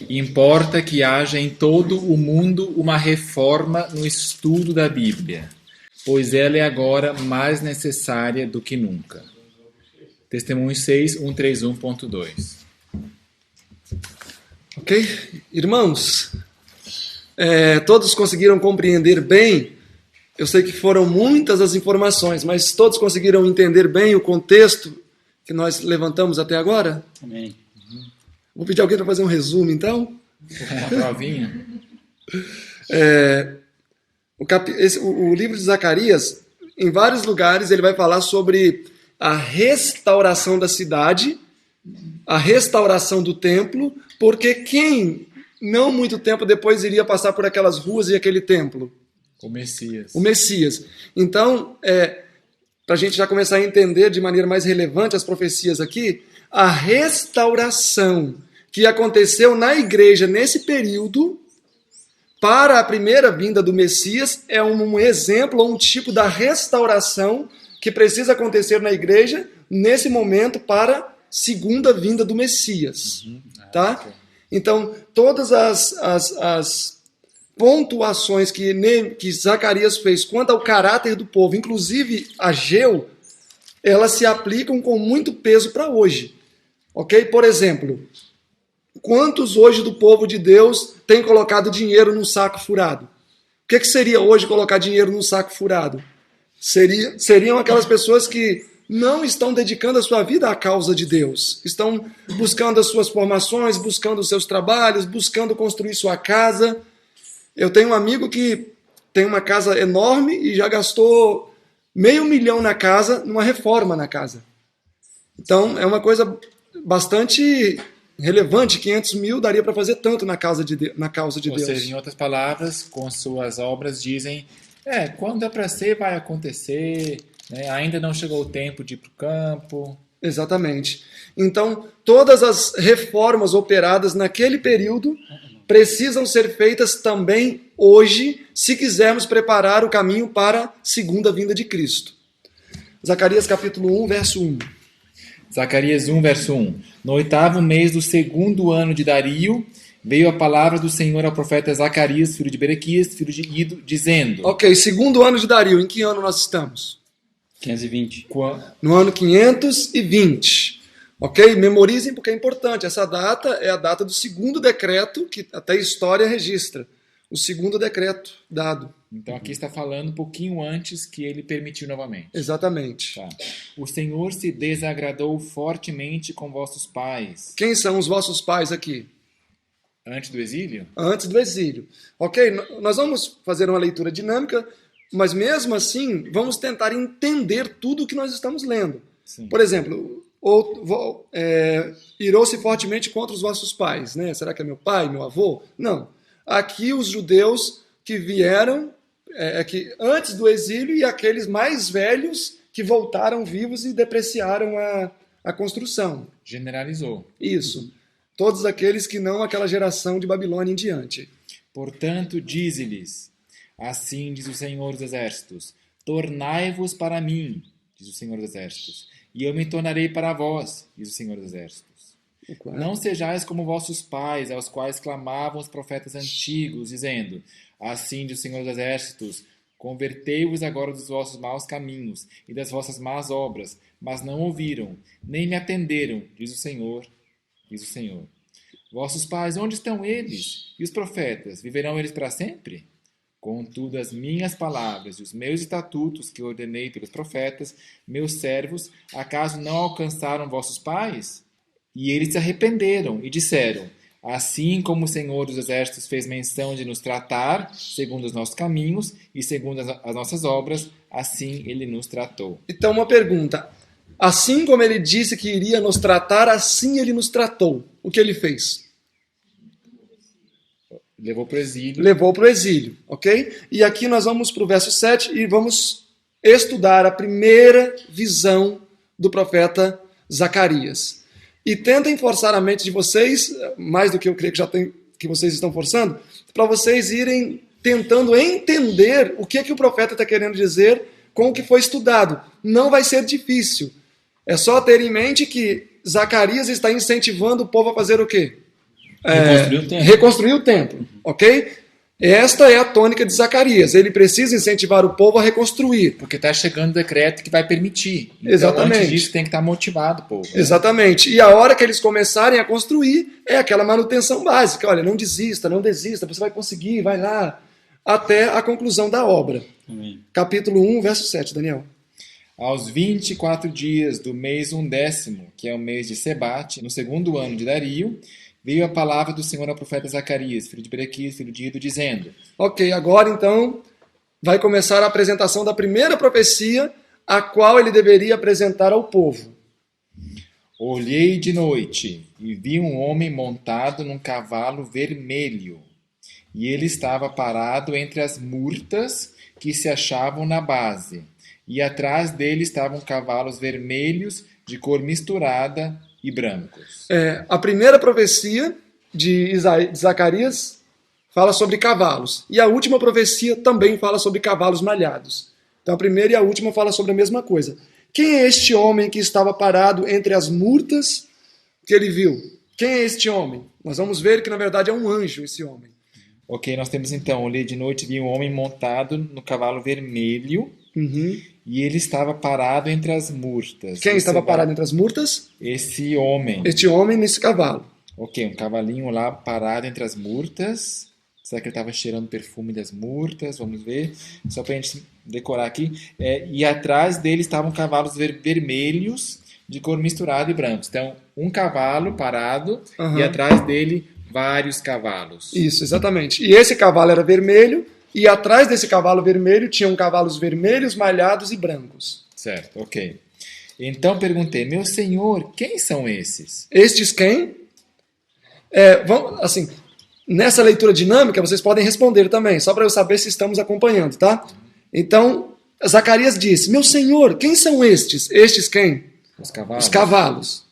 Importa que haja em todo o mundo uma reforma no estudo da Bíblia, pois ela é agora mais necessária do que nunca. Testemunhos 6, 131.2. Ok? Irmãos, todos conseguiram compreender bem? Eu sei que foram muitas as informações, mas todos conseguiram entender bem o contexto que nós levantamos até agora? Amém. Vou pedir alguém para fazer um resumo, então. Uma provinha. O livro de Zacarias, em vários lugares, ele vai falar sobre a restauração da cidade, a restauração do templo, porque quem, não muito tempo depois, iria passar por aquelas ruas e aquele templo? O Messias. O Messias. Então, para a gente já começar a entender de maneira mais relevante as profecias aqui, a restauração que aconteceu na igreja nesse período, para a primeira vinda do Messias, é um exemplo ou um tipo da restauração que precisa acontecer na igreja nesse momento para a segunda vinda do Messias. Tá? Então, todas as pontuações que Zacarias fez quanto ao caráter do povo, inclusive Ageu, elas se aplicam com muito peso para hoje. Ok? Por exemplo, quantos hoje do povo de Deus têm colocado dinheiro num saco furado? O que seria hoje colocar dinheiro num saco furado? Seriam aquelas pessoas que não estão dedicando a sua vida à causa de Deus. Estão buscando as suas formações, buscando os seus trabalhos, buscando construir sua casa. Eu tenho um amigo que tem uma casa enorme e já gastou $500.000 na casa, numa reforma na casa. Então, é uma coisa bastante relevante. 500 mil daria para fazer tanto na causa de Deus. Ou seja, em outras palavras, com suas obras dizem, quando é para ser, vai acontecer, né? Ainda não chegou o tempo de ir para o campo. Exatamente. Então, todas as reformas operadas naquele período precisam ser feitas também hoje, se quisermos preparar o caminho para a segunda vinda de Cristo. Zacarias capítulo 1, verso 1. Zacarias 1, verso 1. No 8º mês do 2º ano de Dario, veio a palavra do Senhor ao profeta Zacarias, filho de Berequias, filho de Ido, dizendo... Ok, 2º ano de Dario. Em que ano nós estamos? 520. No ano 520. Ok? Memorizem porque é importante. Essa data é a data do 2º decreto, que até a história registra. O 2º decreto dado. Então aqui está falando um pouquinho antes que ele permitiu novamente. Exatamente. Tá. O Senhor se desagradou fortemente com vossos pais. Quem são os vossos pais aqui? Antes do exílio? Antes do exílio. Ok, nós vamos fazer uma leitura dinâmica, mas mesmo assim vamos tentar entender tudo o que nós estamos lendo. Sim. Por exemplo, irou-se fortemente contra os vossos pais, né? Será que é meu pai, meu avô? Não. Aqui os judeus que vieram que antes do exílio e aqueles mais velhos que voltaram vivos e depreciaram a construção. Generalizou. Isso. Todos aqueles que não aquela geração de Babilônia em diante. Portanto, dize-lhes, assim diz o Senhor dos Exércitos, tornai-vos para mim, diz o Senhor dos Exércitos, e eu me tornarei para vós, diz o Senhor dos Exércitos. Não sejais como vossos pais, aos quais clamavam os profetas antigos, dizendo, assim diz o Senhor dos Exércitos, convertei-vos agora dos vossos maus caminhos e das vossas más obras, mas não ouviram, nem me atenderam, diz o Senhor, diz o Senhor. Vossos pais, onde estão eles? E os profetas, viverão eles para sempre? Contudo, as minhas palavras e os meus estatutos que ordenei pelos profetas, meus servos, acaso não alcançaram vossos pais? E eles se arrependeram e disseram, assim como o Senhor dos Exércitos fez menção de nos tratar, segundo os nossos caminhos e segundo as nossas obras, assim ele nos tratou. Então, uma pergunta. Assim como ele disse que iria nos tratar, assim ele nos tratou. O que ele fez? Levou para o exílio. Levou para o exílio, ok? E aqui nós vamos para o verso 7 e vamos estudar a primeira visão do profeta Zacarias. E tentem forçar a mente de vocês, mais do que eu creio que vocês estão forçando, para vocês irem tentando entender o que o profeta está querendo dizer com o que foi estudado. Não vai ser difícil. É só ter em mente que Zacarias está incentivando o povo a fazer o quê? Reconstruir o templo. Reconstruir o templo, ok? Esta é a tônica de Zacarias. Ele precisa incentivar o povo a reconstruir. Porque está chegando o decreto que vai permitir. Então, Exatamente. antes disso, tem que estar motivado o povo. Né? Exatamente. E a hora que eles começarem a construir, é aquela manutenção básica. Olha, não desista, não desista, você vai conseguir, vai lá. Até a conclusão da obra. Amém. Capítulo 1, verso 7, Daniel. Aos 24 dias do mês 11º, que é o mês de Sebate, no segundo ano de Dario, veio a palavra do Senhor ao profeta Zacarias, filho de Berequias, filho de Ido, dizendo: Ok, agora então vai começar a apresentação da primeira profecia, a qual ele deveria apresentar ao povo. Olhei de noite e vi um homem montado num cavalo vermelho, e ele estava parado entre as murtas que se achavam na base, e atrás dele estavam cavalos vermelhos de cor misturada e brancos. A primeira profecia de Zacarias fala sobre cavalos. E a última profecia também fala sobre cavalos malhados. Então a primeira e a última falam sobre a mesma coisa. Quem é este homem que estava parado entre as murtas que ele viu? Quem é este homem? Nós vamos ver que na verdade é um anjo esse homem. Ok, nós temos então, olhei de noite e vi um homem montado no cavalo vermelho, e ele estava parado entre as murtas. Quem estava parado entre as murtas? Esse homem. Este homem nesse cavalo. Ok, um cavalinho lá parado entre as murtas. Será que ele estava cheirando perfume das murtas? Vamos ver. Só para a gente decorar aqui. E atrás dele estavam cavalos vermelhos de cor misturada e brancos. Então, um cavalo parado e atrás dele vários cavalos. Isso, exatamente. E esse cavalo era vermelho e atrás desse cavalo vermelho tinham cavalos vermelhos, malhados e brancos. Certo, ok. Então perguntei, meu senhor, quem são esses? Estes quem? Vamos, assim, nessa leitura dinâmica vocês podem responder também, só para eu saber se estamos acompanhando, tá? Então, Zacarias disse, meu senhor, quem são estes? Estes quem? Os cavalos. Os cavalos.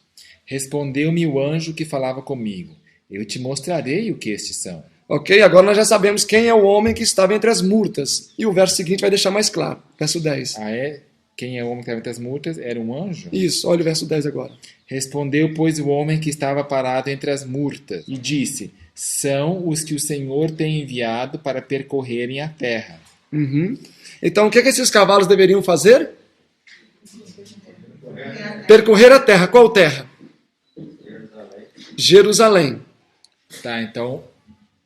Respondeu-me o anjo que falava comigo, eu te mostrarei o que estes são. Ok, agora nós já sabemos quem é o homem que estava entre as murtas. E o verso seguinte vai deixar mais claro. Verso 10. Ah, é? Quem é o homem que estava entre as murtas? Era um anjo? Isso, olha o verso 10 agora. Respondeu, pois, o homem que estava parado entre as murtas, e disse, são os que o Senhor tem enviado para percorrerem a terra. Então, o que esses cavalos deveriam fazer? Percorrer a terra. Qual terra? Jerusalém. Tá, então,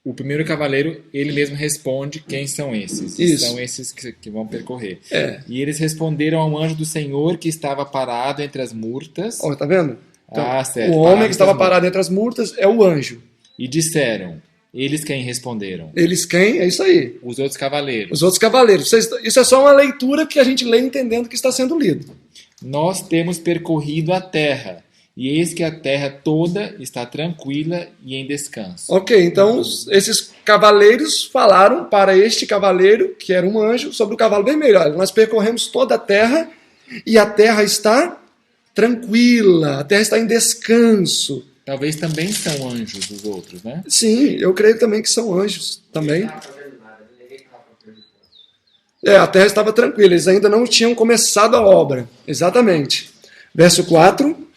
o primeiro cavaleiro, ele mesmo responde quem são esses. Isso. São esses que vão percorrer. E eles responderam ao anjo do Senhor que estava parado entre as murtas. Ó, tá vendo? Então, certo. O homem que estava parado entre as murtas é o anjo. E disseram, eles quem responderam? Eles quem? É isso aí. Os outros cavaleiros. Os outros cavaleiros. Isso é só uma leitura que a gente lê entendendo o que está sendo lido. Nós temos percorrido a terra, e eis que a terra toda está tranquila e em descanso. Ok, então esses cavaleiros falaram para este cavaleiro, que era um anjo, sobre o cavalo vermelho. Olha, nós percorremos toda a terra e a terra está tranquila, a terra está em descanso. Talvez também são anjos os outros, né? Sim, eu creio também que são anjos também. A terra estava tranquila, eles ainda não tinham começado a obra. Exatamente. Verso 4.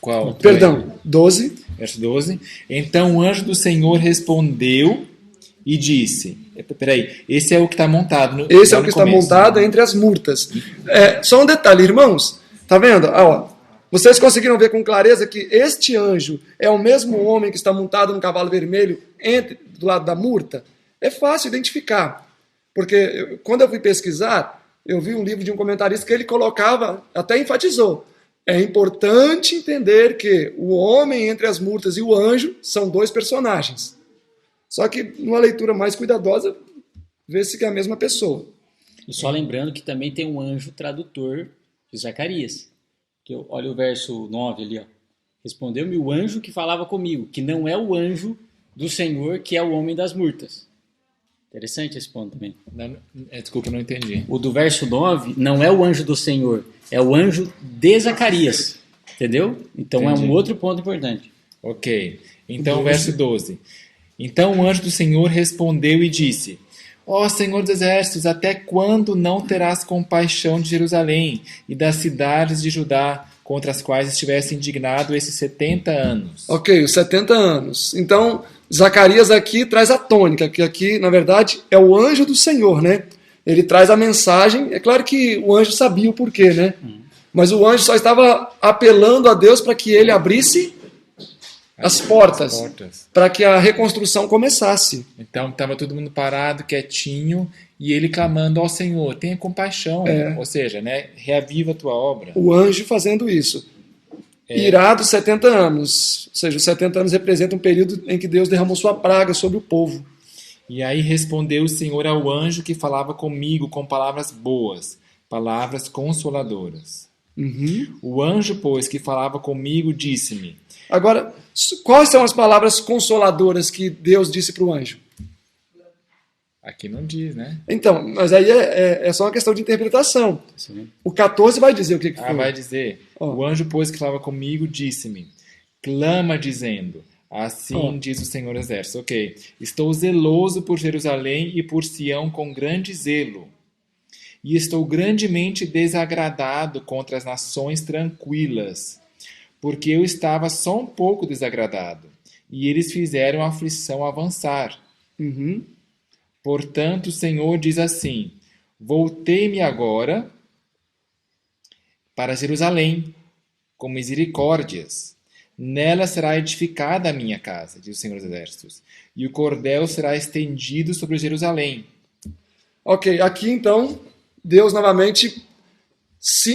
Qual? Perdão, 12. Verso 12. Então o anjo do Senhor respondeu e disse... Peraí, esse é o que está montado. Esse é o que está montado entre as murtas. Só um detalhe, irmãos. Tá vendo? Vocês conseguiram ver com clareza que este anjo é o mesmo homem que está montado no cavalo vermelho do lado da murta? É fácil identificar. Porque quando eu fui pesquisar, eu vi um livro de um comentarista que ele colocava, até enfatizou, é importante entender que o homem entre as murtas e o anjo são dois personagens. Só que numa leitura mais cuidadosa, vê-se que é a mesma pessoa. E só lembrando que também tem um anjo tradutor de Zacarias. Olha o verso 9 ali. Ó. Respondeu-me o anjo que falava comigo, que não é o anjo do Senhor, que é o homem das murtas. Interessante esse ponto também. Desculpa, não entendi. O do verso 9 não é o anjo do Senhor, é o anjo de Zacarias. Entendeu? Então entendi. É um outro ponto importante. Ok. Então, verso 12. Então o anjo do Senhor respondeu e disse, ó Senhor dos Exércitos, até quando não terás compaixão de Jerusalém e das cidades de Judá, contra as quais estivesse indignado esses 70 anos. Ok, os 70 anos. Então, Zacarias aqui traz a tônica, que aqui, na verdade, é o anjo do Senhor, né? Ele traz a mensagem. É claro que o anjo sabia o porquê, né? Mas o anjo só estava apelando a Deus para que ele abrisse as portas, para que a reconstrução começasse. Então estava todo mundo parado, quietinho, e ele clamando ao Senhor, tenha compaixão, ou seja, né, reaviva a tua obra. O anjo fazendo isso. Irado 70 anos, ou seja, os 70 anos representam um período em que Deus derramou sua praga sobre o povo. E aí respondeu o Senhor ao anjo que falava comigo com palavras boas, palavras consoladoras. O anjo, pois, que falava comigo, disse-me. Agora, quais são as palavras consoladoras que Deus disse para o anjo? Aqui não diz, né? Então, mas aí é só uma questão de interpretação. Sim. O 14 vai dizer o que foi. Vai dizer. O anjo, pois, que falava comigo, disse-me. Clama dizendo, assim diz o Senhor dos Exércitos. Ok. Estou zeloso por Jerusalém e por Sião com grande zelo. E estou grandemente desagradado contra as nações tranquilas, porque eu estava só um pouco desagradado, e eles fizeram a aflição avançar. Portanto, o Senhor diz assim, voltei-me agora para Jerusalém, com misericórdias. Nela será edificada a minha casa, diz o Senhor dos Exércitos, e o cordel será estendido sobre Jerusalém. Ok, aqui então, Deus novamente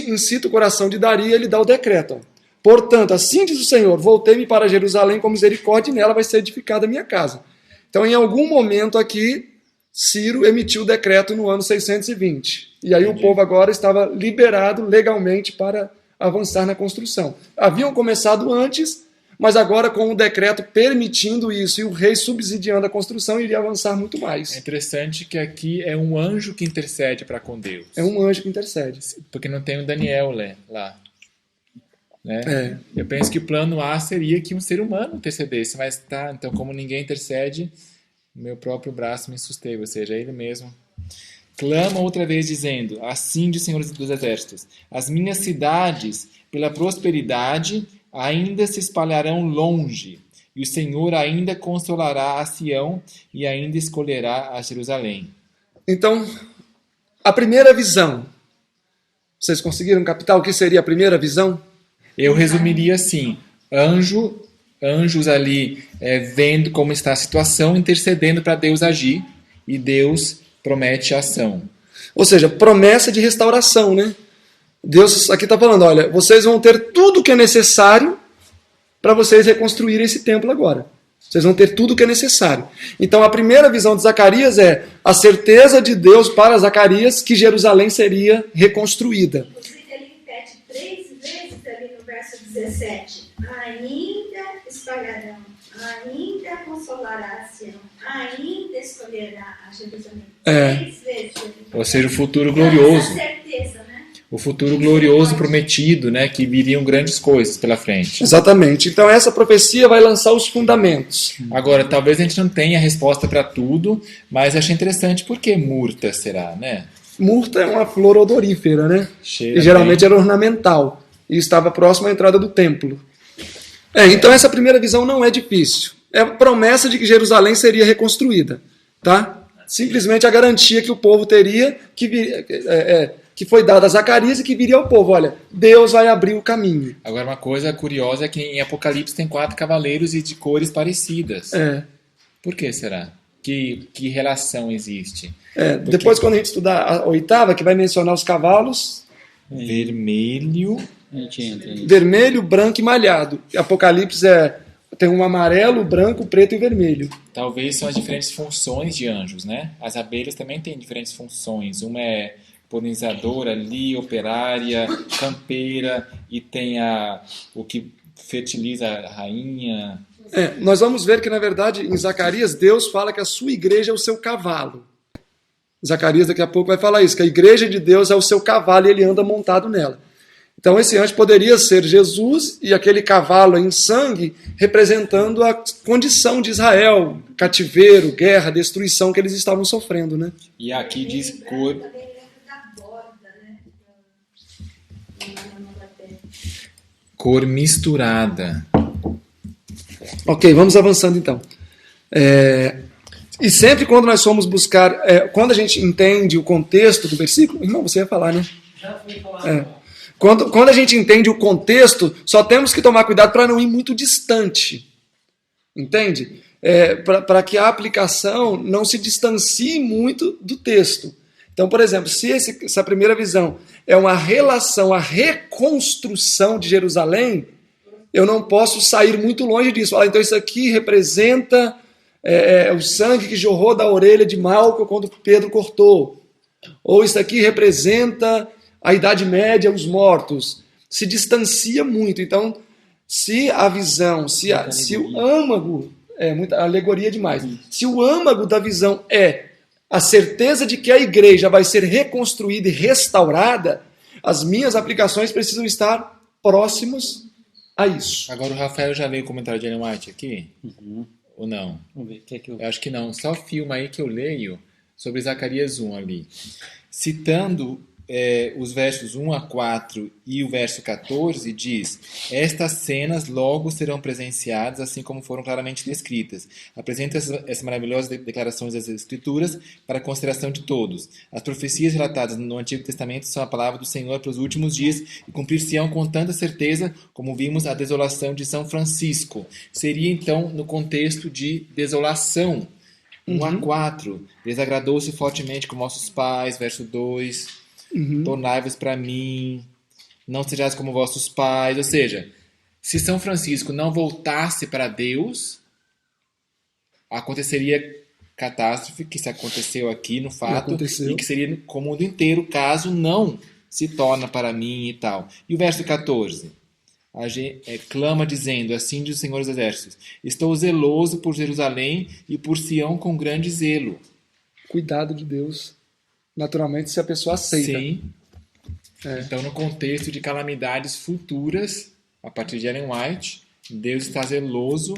incita o coração de Dario e ele dá o decreto. Portanto, assim diz o Senhor, voltei-me para Jerusalém com misericórdia e nela vai ser edificada a minha casa. Então, em algum momento aqui, Ciro emitiu o decreto no ano 620. E aí o povo agora estava liberado legalmente para avançar na construção. Haviam começado antes, mas agora com o decreto permitindo isso e o rei subsidiando a construção, iria avançar muito mais. É interessante que aqui é um anjo que intercede para com Deus. É um anjo que intercede. Porque não tem o Daniel lá. Né? Eu penso que o plano A seria que um ser humano intercedesse, mas tá, então como ninguém intercede, meu próprio braço me susteve, ou seja, ele mesmo clama outra vez dizendo, assim diz o Senhor dos Exércitos, as minhas cidades pela prosperidade ainda se espalharão longe, e o Senhor ainda consolará a Sião e ainda escolherá a Jerusalém. Então, a primeira visão, vocês conseguiram captar o que seria a primeira visão? Eu resumiria assim, anjos ali vendo como está a situação, intercedendo para Deus agir, e Deus promete a ação. Ou seja, promessa de restauração, né? Deus aqui está falando, olha, vocês vão ter tudo o que é necessário para vocês reconstruírem esse templo agora. Vocês vão ter tudo o que é necessário. Então a primeira visão de Zacarias é a certeza de Deus para Zacarias que Jerusalém seria reconstruída. Ele repete 3 vezes ali no verso 17. Ainda espalharão, ainda consolará a Sião, ainda escolherá a Jerusalém. 3 vezes. Ou seja, o futuro glorioso. Essa certeza, né? O futuro glorioso prometido, né, que viriam grandes coisas pela frente. Exatamente. Então essa profecia vai lançar os fundamentos. Agora, talvez a gente não tenha resposta para tudo, mas achei interessante por que murta será, né? Murta é uma flor odorífera, né? Cheira e geralmente bem. era ornamental. E estava próximo à entrada do templo. Então essa primeira visão não é difícil. É a promessa de que Jerusalém seria reconstruída. Tá? Simplesmente a garantia que o povo teria, que foi dada a Zacarias e que viria ao povo. Olha, Deus vai abrir o caminho. Agora, uma coisa curiosa é que em Apocalipse tem 4 cavaleiros e de cores parecidas. Por que será? Que relação existe? Depois, quando a gente estudar a 8ª, que vai mencionar os cavalos... Vermelho... A gente entra nisso. Vermelho, branco e malhado. Apocalipse tem um amarelo, branco, preto e vermelho. Talvez são as diferentes funções de anjos, né? As abelhas também têm diferentes funções. Uma é polinizadora ali, operária, campeira, e tem o que fertiliza a rainha. Nós vamos ver que, na verdade, em Zacarias, Deus fala que a sua igreja é o seu cavalo. Zacarias daqui a pouco vai falar isso, que a igreja de Deus é o seu cavalo e ele anda montado nela. Então esse anjo poderia ser Jesus e aquele cavalo em sangue representando a condição de Israel, cativeiro, guerra, destruição que eles estavam sofrendo, né? E aqui diz cor... Cor misturada. Ok, vamos avançando então. E sempre quando nós formos buscar, quando a gente entende o contexto do versículo, irmão, você ia falar, né? Já foi falar. Quando a gente entende o contexto, só temos que tomar cuidado para não ir muito distante. Entende? Para que a aplicação não se distancie muito do texto. Então, por exemplo, se essa primeira visão é uma relação à reconstrução de Jerusalém, eu não posso sair muito longe disso. Falar, então isso aqui representa o sangue que jorrou da orelha de Malco quando Pedro cortou. Ou isso aqui representa a Idade Média, os mortos. Se distancia muito. Então, se a visão, se o âmago, muita alegoria demais. Se o âmago da visão é a certeza de que a igreja vai ser reconstruída e restaurada, as minhas aplicações precisam estar próximas a isso. Agora o Rafael já leu o comentário de Ellen White aqui? Ou não? Vamos ver, quer que eu... Eu acho que não. Só filma aí que eu leio sobre Zacarias 1 ali. Citando os versos 1 a 4 e o verso 14, diz: estas cenas logo serão presenciadas, assim como foram claramente descritas. Apresenta essas maravilhosas declarações das Escrituras para a consideração de todos. As profecias relatadas no Antigo Testamento são a palavra do Senhor para os últimos dias e cumprir-se-ão com tanta certeza como vimos a desolação de São Francisco. Seria então no contexto de desolação. 1 a 4. Desagradou-se fortemente com vossos pais, verso 2. Tornai-vos para mim, não sejais como vossos pais. Ou seja, se São Francisco não voltasse para Deus, aconteceria catástrofe, que se aconteceu aqui no fato, e que seria com o mundo inteiro, caso não se torna para mim e tal. E o verso 14, clama dizendo, assim diz o Senhor dos Exércitos: estou zeloso por Jerusalém e por Sião com grande zelo. Cuidado de Deus. Naturalmente, se a pessoa aceita. Sim. Então, no contexto de calamidades futuras, a partir de Ellen White, Deus está zeloso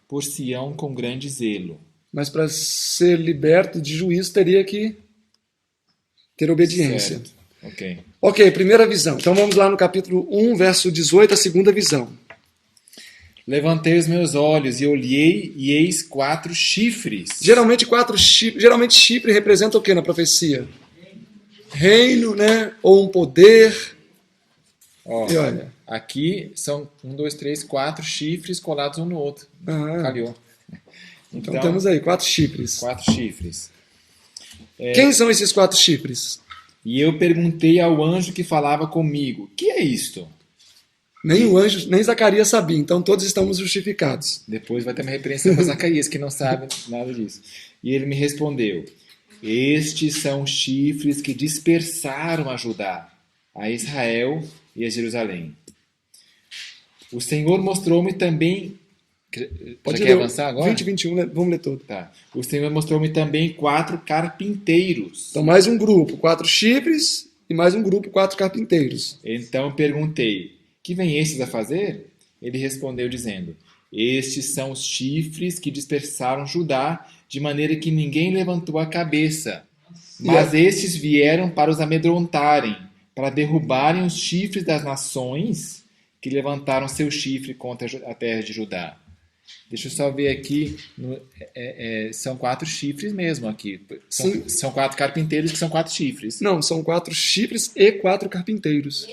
por Sião com grande zelo. Mas para ser liberto de juízo, teria que ter obediência. Certo. Ok, primeira visão. Então vamos lá no capítulo 1, verso 18, a segunda visão. Levantei os meus olhos e olhei, e eis 4 chifres. Geralmente chifre representa o que na profecia? Reino, né? Ou um poder. Ó, e olha, aqui são 1, 2, 3, 4 chifres colados um no outro. Calhou. Então temos aí 4 chifres. 4 chifres. Quem são esses 4 chifres? E eu perguntei ao anjo que falava comigo: que é isto? Nem o anjo, nem Zacarias sabia, então todos estamos justificados. Depois vai ter uma repreensão para Zacarias, que não sabe nada disso. E ele me respondeu: estes são os chifres que dispersaram a Judá, a Israel e a Jerusalém. O Senhor mostrou-me também... Pode quer avançar agora? 20 e 21, vamos ler todo. Tá. O Senhor mostrou-me também 4 carpinteiros. Então mais um grupo, 4 chifres e mais um grupo, 4 carpinteiros. Então perguntei: que vêm estes a fazer? Ele respondeu dizendo: estes são os chifres que dispersaram Judá, de maneira que ninguém levantou a cabeça. Mas estes vieram para os amedrontarem, para derrubarem os chifres das nações que levantaram seu chifre contra a terra de Judá. Deixa eu só ver aqui. São 4 chifres mesmo aqui. São 4 carpinteiros que são 4 chifres. Não, são 4 chifres e 4 carpinteiros.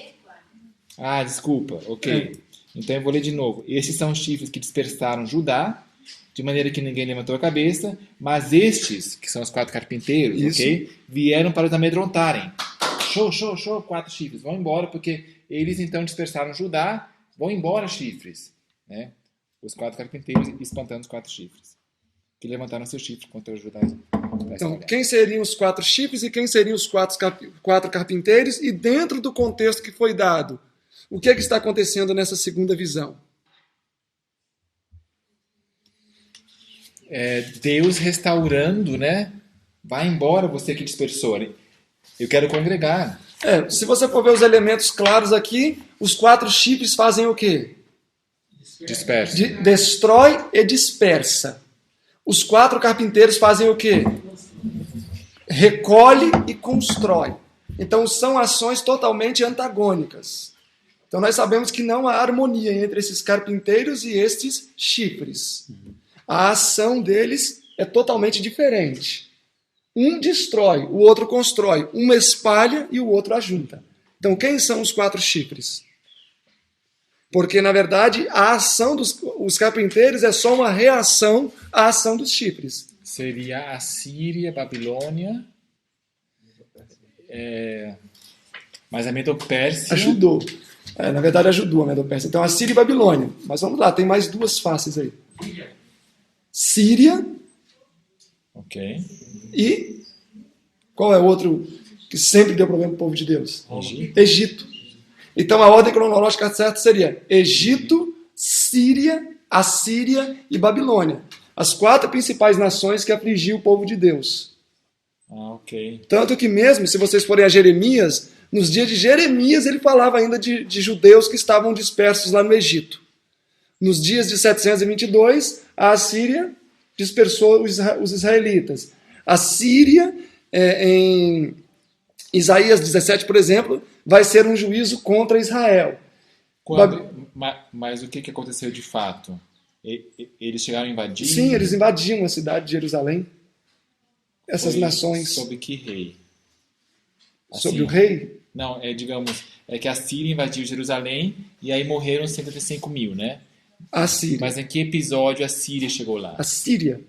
Ah, desculpa. Ok. Então eu vou ler de novo. Estes são os chifres que dispersaram Judá, de maneira que ninguém levantou a cabeça, mas estes, que são os 4 carpinteiros, ok? Vieram para os amedrontarem. Show, 4 chifres. Vão embora, porque eles então dispersaram Judá. Vão embora, chifres. Né? Os 4 carpinteiros espantando os 4 chifres, que levantaram seus chifres contra os Judá. Então, quem seriam os 4 chifres e quem seriam os 4 carpinteiros? E dentro do contexto que foi dado, o que é que está acontecendo nessa segunda visão? Deus restaurando, né? Vai embora você que dispersou. Eu quero congregar. Se você for ver os elementos claros aqui, os 4 chifres fazem o quê? Dispersa. Destrói e dispersa. Os 4 carpinteiros fazem o quê? Recolhe e constrói. Então são ações totalmente antagônicas. Então nós sabemos que não há harmonia entre esses carpinteiros e estes chifres. A ação deles é totalmente diferente. Um destrói, o outro constrói. Um espalha e o outro ajunta. Então quem são os 4 chifres? Porque, na verdade, a ação dos carpinteiros é só uma reação à ação dos chifres. Seria a Síria, Babilônia, mas a Medo-Pérsia... Ajudou. Na verdade, ajudou a Medo-Pérsia. Então, a Síria e Babilônia. Mas vamos lá, tem mais 2 faces aí. Síria. Ok. E qual é o outro que sempre deu problema para o povo de Deus? Egito. Então, a ordem cronológica certa seria Egito, Síria, Assíria e Babilônia. As 4 principais nações que afligiam o povo de Deus. Ok. Tanto que mesmo, se vocês forem a Jeremias, nos dias de Jeremias ele falava ainda de judeus que estavam dispersos lá no Egito. Nos dias de 722, a Assíria dispersou os israelitas. A Síria, em Isaías 17, por exemplo, vai ser um juízo contra Israel. Mas o que aconteceu de fato? Eles chegaram a invadir? Sim, eles invadiam a cidade de Jerusalém. Essas Foi nações. Sob que rei? Sobre o rei? Não, que a Síria invadiu Jerusalém e aí morreram 135 mil, né? A Síria. Mas em que episódio a Síria chegou lá? A Síria.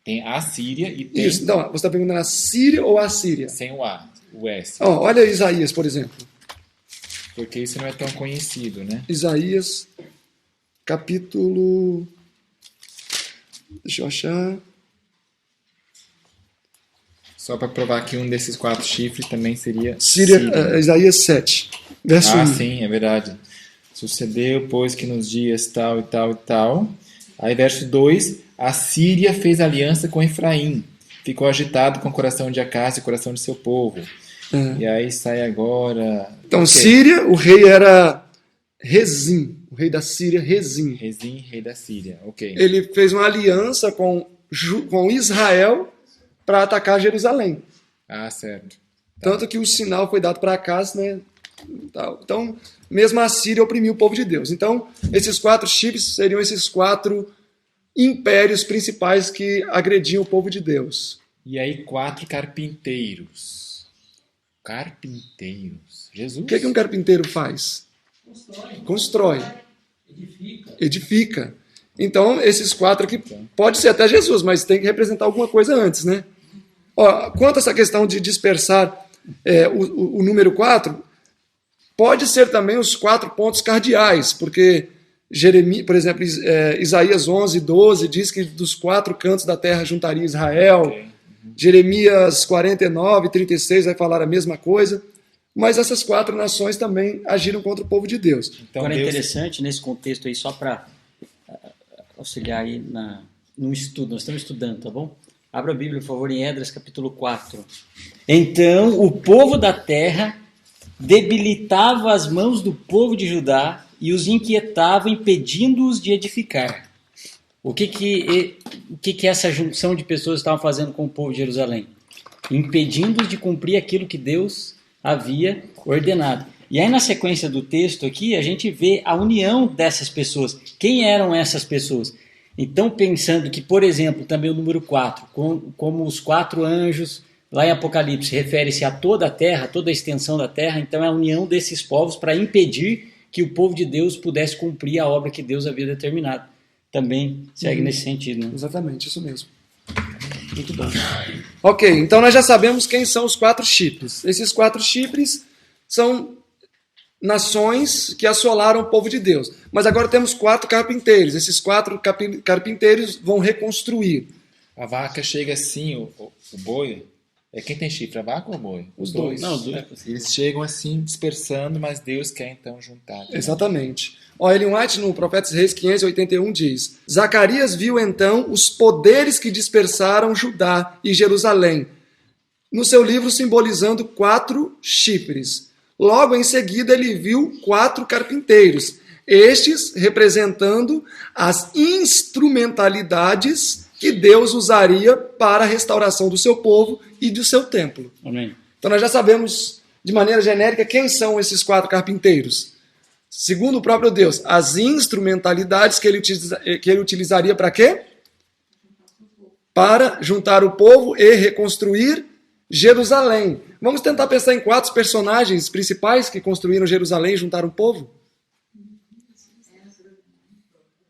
Tem a Síria e tem... Isso, então, você está perguntando a Síria ou a Síria? Sem o A, o S. Olha Isaías, por exemplo. Porque isso não é tão conhecido, né? Isaías, capítulo... Deixa eu achar... Só para provar que um desses 4 chifres também seria Síria. Isaías 7, verso 1. Sim, é verdade. Sucedeu, pois, que nos dias tal e tal e tal. Aí, verso 2, a Síria fez aliança com Efraim. Ficou agitado com o coração de Acás e o coração de seu povo. E aí sai agora... Então, Síria, o rei era Rezim. O rei da Síria, Rezim. Rezim, rei da Síria. Ok. Ele fez uma aliança com Israel para atacar Jerusalém. Certo. Tanto que o sinal foi dado para Acás, né? Então, mesmo a Síria oprimiu o povo de Deus. Então, esses 4 chifres seriam esses 4 impérios principais que agrediam o povo de Deus. E aí 4 carpinteiros. Carpinteiros. Jesus. O que um carpinteiro faz? Constrói. Edifica. Então, esses 4 aqui, pode ser até Jesus, mas tem que representar alguma coisa antes, né? Quanto a essa questão de dispersar o número 4, pode ser também os 4 pontos cardeais, porque Jeremias, por exemplo, Isaías 11, 12 diz que dos 4 cantos da terra juntaria Israel. Okay. Jeremias 49, 36 vai falar a mesma coisa. Mas essas 4 nações também agiram contra o povo de Deus. Então, agora é interessante nesse contexto aí, só para auxiliar aí no estudo, nós estamos estudando, tá bom? Abra a Bíblia, por favor, em Esdras, capítulo 4. Então, o povo da terra debilitava as mãos do povo de Judá e os inquietava, impedindo-os de edificar. O que essa junção de pessoas estavam fazendo com o povo de Jerusalém? Impedindo-os de cumprir aquilo que Deus havia ordenado. E aí, na sequência do texto aqui, a gente vê a união dessas pessoas. Quem eram essas pessoas? Então, pensando que, por exemplo, também o número 4, como os 4 anjos, lá em Apocalipse, refere-se a toda a terra, toda a extensão da terra, então é a união desses povos para impedir que o povo de Deus pudesse cumprir a obra que Deus havia determinado. Também segue nesse sentido, né? Exatamente, isso mesmo. Muito bom. Ok, então nós já sabemos quem são os 4 chifres. Esses 4 chifres são nações que assolaram o povo de Deus. Mas agora temos 4 carpinteiros. Esses 4 carpinteiros vão reconstruir. A vaca chega assim, o boi... Quem tem chifre, a vaca ou o boi? Os dois. Não, os dois. Eles chegam assim, dispersando, mas Deus quer então juntar. Né? Exatamente. Ellen White, no Profetas Reis 581, diz: Zacarias viu então os poderes que dispersaram Judá e Jerusalém, no seu livro simbolizando 4 chifres. Logo em seguida ele viu 4 carpinteiros, estes representando as instrumentalidades que Deus usaria para a restauração do seu povo e do seu templo. Amém. Então nós já sabemos, de maneira genérica, quem são esses 4 carpinteiros. segundo o próprio Deus, as instrumentalidades que ele utilizaria para quê? Para juntar o povo e reconstruir Jerusalém. Vamos tentar pensar em 4 personagens principais que construíram Jerusalém e juntaram o povo?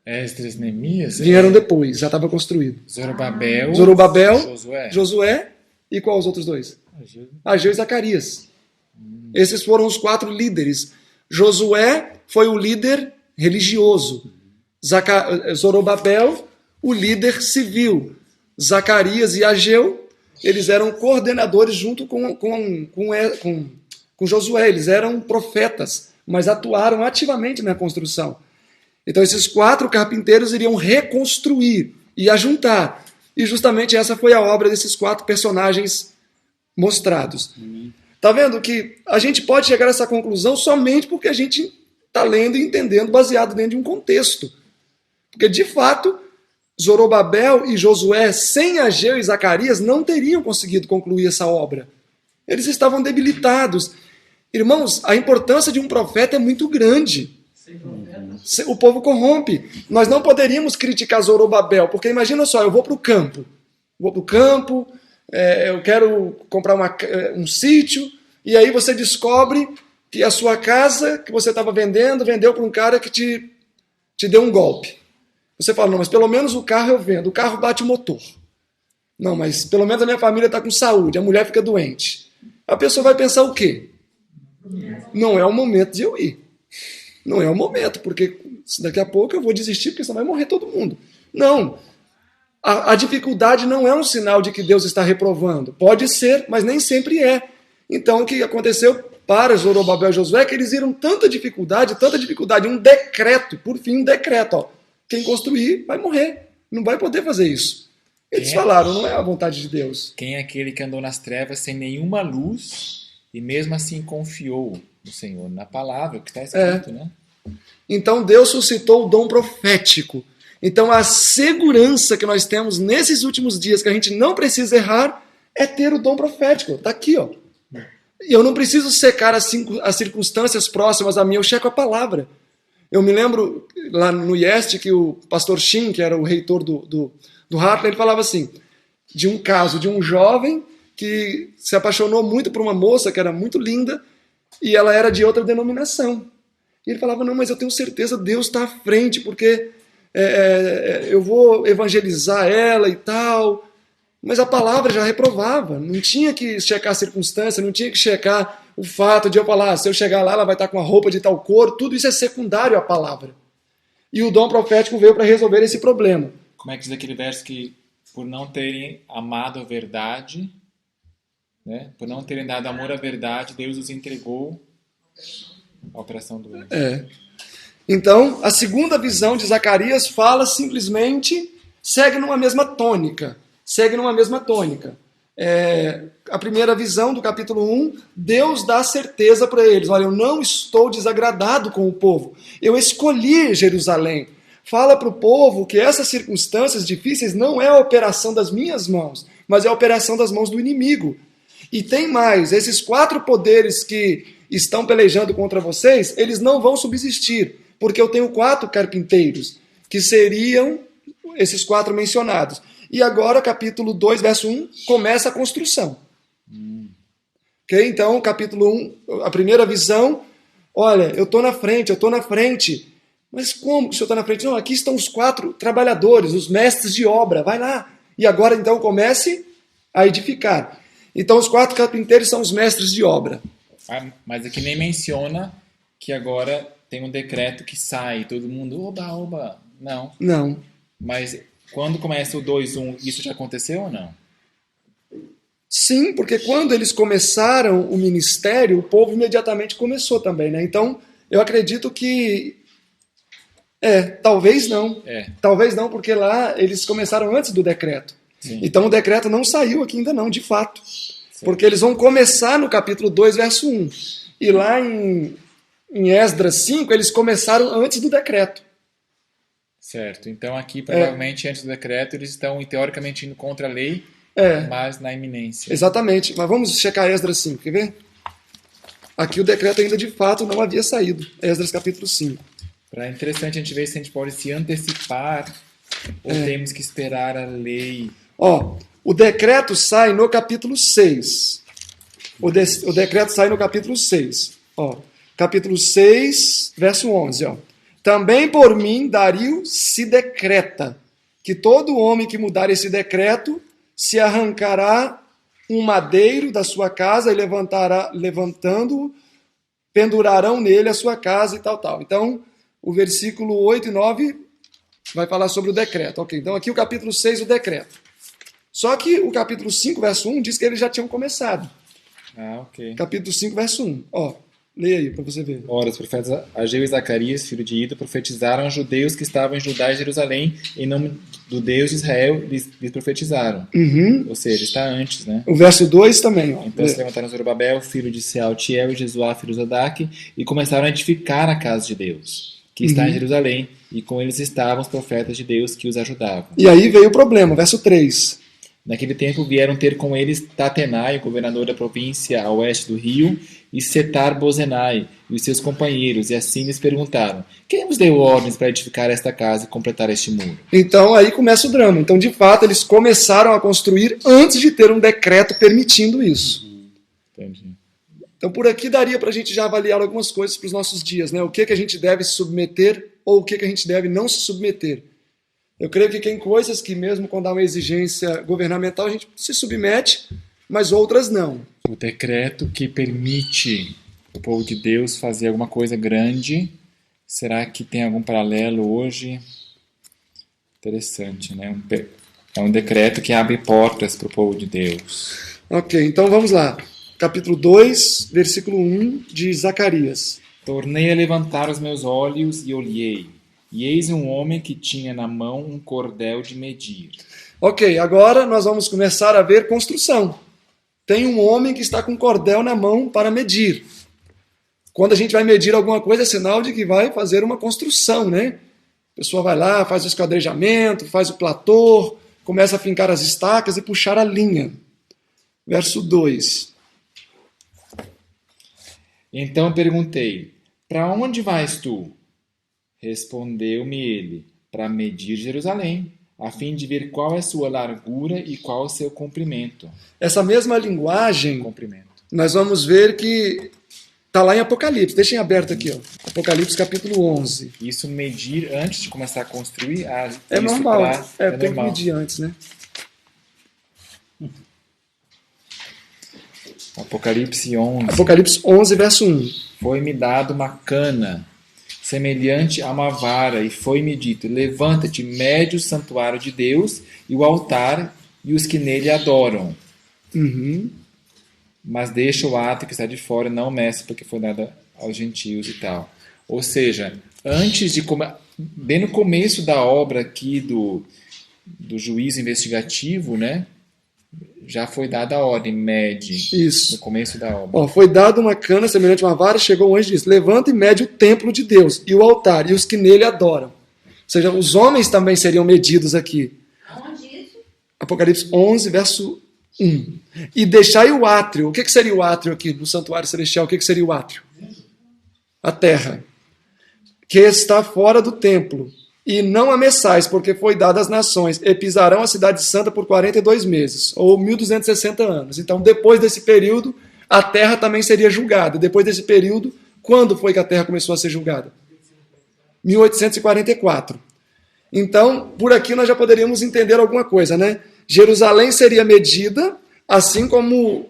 Esdras, Neemias, Vieram depois, já estava construído. Zorobabel, Josué e qual os outros 2? Ageu e Zacarias. Esses foram os 4 líderes. Josué foi o líder religioso. Zorobabel, o líder civil. Zacarias e Ageu, eles eram coordenadores junto com Josué. Eles eram profetas, mas atuaram ativamente na construção. Então esses 4 carpinteiros iriam reconstruir e ajuntar. E justamente essa foi a obra desses 4 personagens mostrados. Tá vendo que a gente pode chegar a essa conclusão somente porque a gente está lendo e entendendo baseado dentro de um contexto. Porque, de fato, Zorobabel e Josué, sem Ageu e Zacarias, não teriam conseguido concluir essa obra. Eles estavam debilitados. Irmãos, a importância de um profeta é muito grande. O povo corrompe. Nós não poderíamos criticar Zorobabel, porque imagina só, eu vou para o campo. Eu quero comprar um sítio, e aí você descobre que a sua casa que você estava vendeu para um cara que te deu um golpe. Você fala, não, mas pelo menos o carro eu vendo, o carro bate o motor. Não, mas pelo menos a minha família está com saúde, a mulher fica doente. A pessoa vai pensar o quê? Não é o momento de eu ir. Não é o momento, porque daqui a pouco eu vou desistir, porque senão vai morrer todo mundo. Não. A dificuldade não é um sinal de que Deus está reprovando. Pode ser, mas nem sempre é. Então, o que aconteceu para Zorobabel e Josué é que eles viram tanta dificuldade, um decreto, por fim, um decreto. Ó, quem construir vai morrer, não vai poder fazer isso. Eles falaram, não é a vontade de Deus. Quem é aquele que andou nas trevas sem nenhuma luz e mesmo assim confiou no Senhor, na palavra, que está escrito, né? Então Deus suscitou o dom profético. Então a segurança que nós temos nesses últimos dias, que a gente não precisa errar, é ter o dom profético. Está aqui, ó. E eu não preciso secar as circunstâncias próximas a mim, eu checo a palavra. Eu me lembro lá no IEST que o pastor Shin, que era o reitor do Hartley, ele falava assim, de um caso de um jovem que se apaixonou muito por uma moça que era muito linda e ela era de outra denominação. E ele falava, não, mas eu tenho certeza Deus está à frente, porque eu vou evangelizar ela e tal. Mas a palavra já reprovava, não tinha que checar a circunstância, não tinha que checar o fato de eu falar, se eu chegar lá ela vai estar com a roupa de tal cor, tudo isso é secundário à palavra. E o dom profético veio para resolver esse problema. Como é que diz aquele verso que, por não terem amado a verdade, né, por não terem dado amor à verdade, Deus os entregou à operação do erro. Então, a segunda visão de Zacarias fala simplesmente, segue numa mesma tônica. A primeira visão do capítulo 1, Deus dá certeza para eles. Olha, eu não estou desagradado com o povo. Eu escolhi Jerusalém. Fala para o povo que essas circunstâncias difíceis não é a operação das minhas mãos, mas é a operação das mãos do inimigo. E tem mais, esses 4 poderes que estão pelejando contra vocês, eles não vão subsistir, porque eu tenho 4 carpinteiros, que seriam esses 4 mencionados. E agora, capítulo 2, verso 1, começa a construção. Ok? Então, capítulo 1, a primeira visão, olha, eu estou na frente. Mas como que o senhor está na frente? Não, aqui estão os 4 trabalhadores, os mestres de obra, vai lá. E agora, então, comece a edificar. Então, os 4 carpinteiros são os mestres de obra. Mas aqui nem menciona que agora tem um decreto que sai, todo mundo, oba. Não. Mas quando começa o 2:1, isso já aconteceu ou não? Sim, porque quando eles começaram o ministério, o povo imediatamente começou também, né? Então, eu acredito que... talvez não. Talvez não, porque lá eles começaram antes do decreto. Sim. Então, o decreto não saiu aqui ainda não, de fato. Certo. Porque eles vão começar no capítulo 2, verso 1. E lá em Esdras 5, eles começaram antes do decreto. Certo. Então, aqui, provavelmente, antes do decreto, eles estão, teoricamente, indo contra a lei, mas na iminência. Exatamente. Mas vamos checar Esdras 5, quer ver? Aqui o decreto ainda de fato não havia saído. Esdras capítulo 5. É interessante a gente ver se a gente pode se antecipar ou temos que esperar a lei. Ó, o decreto sai no capítulo 6. O decreto sai no capítulo 6. Ó, capítulo 6, verso 11. Ó. Também por mim, Dario, se decreta que todo homem que mudar esse decreto se arrancará um madeiro da sua casa e levantando-o, pendurarão nele a sua casa e tal. Então, o versículo 8 e 9 vai falar sobre o decreto. Ok, então aqui o capítulo 6, o decreto. Só que o capítulo 5, verso 1, diz que eles já tinham começado. Ok. Capítulo 5, verso 1. Ó, leia aí para você ver. Ora, os profetas Ageu e Zacarias, filho de Ido, profetizaram aos judeus que estavam em Judá e Jerusalém, em nome do Deus de Israel, lhes profetizaram. Ou seja, está antes, né? O verso 2 também. Ó. Então se levantaram Zorobabel, filho de Sealtiel, e Jesuá, filho de Zodaque, e começaram a edificar a casa de Deus, que está em Jerusalém, e com eles estavam os profetas de Deus que os ajudavam. E aí veio o problema, verso 3. Naquele tempo vieram ter com eles Tatenai, o governador da província a oeste do rio, e Setar-Bozenai, e os seus companheiros, e assim lhes perguntaram: quem vos deu ordens para edificar esta casa e completar este muro? Então aí começa o drama. Então, de fato, eles começaram a construir antes de ter um decreto permitindo isso. Entendi. Então, por aqui daria para a gente já avaliar algumas coisas para os nossos dias, né? O que a gente deve se submeter ou o que a gente deve não se submeter. Eu creio que tem coisas que, mesmo quando há uma exigência governamental, a gente se submete, mas outras não. O decreto que permite o povo de Deus fazer alguma coisa grande, será que tem algum paralelo hoje? Interessante, né? É um decreto que abre portas para o povo de Deus. Ok, então vamos lá. Capítulo 2, versículo 1 de Zacarias. Tornei a levantar os meus olhos e olhei, e eis um homem que tinha na mão um cordel de medir. Ok, agora nós vamos começar a ver construção. Tem um homem que está com um cordel na mão para medir. Quando a gente vai medir alguma coisa, é sinal de que vai fazer uma construção, né? A pessoa vai lá, faz o esquadrejamento, faz o platô, começa a fincar as estacas e puxar a linha. Verso 2. Então perguntei: para onde vais tu? Respondeu-me ele: para medir Jerusalém, a fim de ver qual é sua largura e qual o seu comprimento. Essa mesma linguagem, Comprimento. nós vamos ver que está lá em Apocalipse. Deixem aberto aqui, ó. Apocalipse capítulo 11. Isso medir antes de começar a construir? É isso normal. Tem que normal. medir antes, né? Apocalipse 11. Apocalipse 11, verso 1. Foi-me dado uma cana, semelhante a uma vara, e foi-me dito: levanta-te, mede o santuário de Deus e o altar e os que nele adoram. Mas deixa o ato que está de fora, não meça, porque foi dado aos gentios e tal. Ou seja, antes de bem no começo da obra aqui do juízo investigativo, né? Já foi dada a ordem, mede. Isso. No começo da obra. Ó, foi dada uma cana semelhante a uma vara, chegou um anjo e disse: levanta e mede o templo de Deus e o altar e os que nele adoram. Ou seja, os homens também seriam medidos aqui. Aonde isso? Apocalipse 11, verso 1. E deixai o átrio. O que seria o átrio aqui no santuário celestial? O que seria o átrio? A terra. Que está fora do templo. E não a meçais, porque foi dada às nações, e pisarão a cidade santa por 42 meses, ou 1260 anos. Então, depois desse período, a terra também seria julgada. Depois desse período, quando foi que a terra começou a ser julgada? 1844. Então, por aqui nós já poderíamos entender alguma coisa, né? Jerusalém seria medida, assim como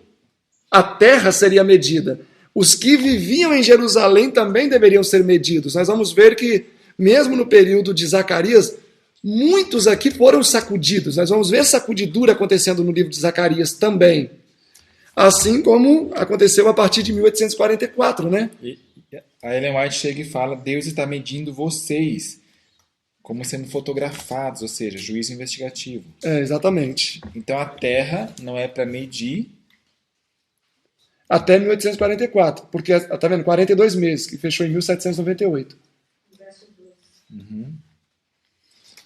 a terra seria medida. Os que viviam em Jerusalém também deveriam ser medidos. Nós vamos ver que mesmo no período de Zacarias, muitos aqui foram sacudidos. Nós vamos ver sacudidura acontecendo no livro de Zacarias também. Assim como aconteceu a partir de 1844, né? E a Ellen White chega e fala: Deus está medindo vocês como sendo fotografados, ou seja, juízo investigativo. Exatamente. Então a terra não é para medir. Até 1844, porque, tá vendo, 42 meses, que fechou em 1798.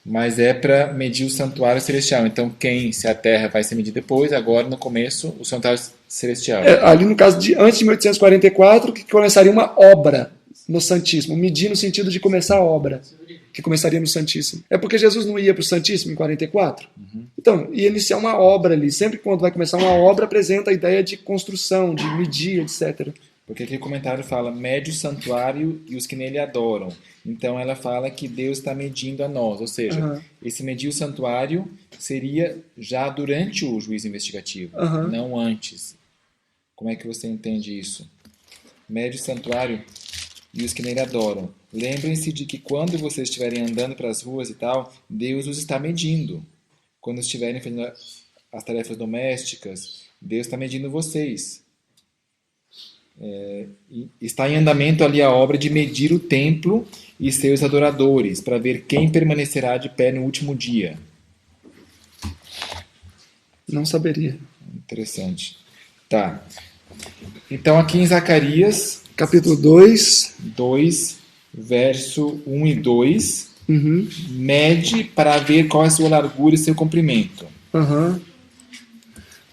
Mas é para medir o santuário celestial. Então, se a terra vai ser medida depois, agora no começo, o santuário celestial. Ali no caso de antes de 1844, que começaria uma obra no Santíssimo. Medir no sentido de começar a obra, que começaria no Santíssimo. É porque Jesus não ia para o Santíssimo em 44? Então, ia iniciar uma obra ali. Sempre quando vai começar uma obra, apresenta a ideia de construção, de medir, etc. Porque aqui o comentário fala, mede o santuário e os que nele adoram. Então ela fala que Deus está medindo a nós. Ou seja, esse medir o santuário seria já durante o juízo investigativo, não antes. Como é que você entende isso? Mede o santuário e os que nele adoram. Lembrem-se de que quando vocês estiverem andando para as ruas e tal, Deus os está medindo. Quando estiverem fazendo as tarefas domésticas, Deus está medindo vocês. Está em andamento ali a obra de medir o templo e seus adoradores, para ver quem permanecerá de pé no último dia. Não saberia. Interessante. Tá. Então aqui em Zacarias, capítulo 2, verso 1 e 2, mede para ver qual é a sua largura e seu comprimento.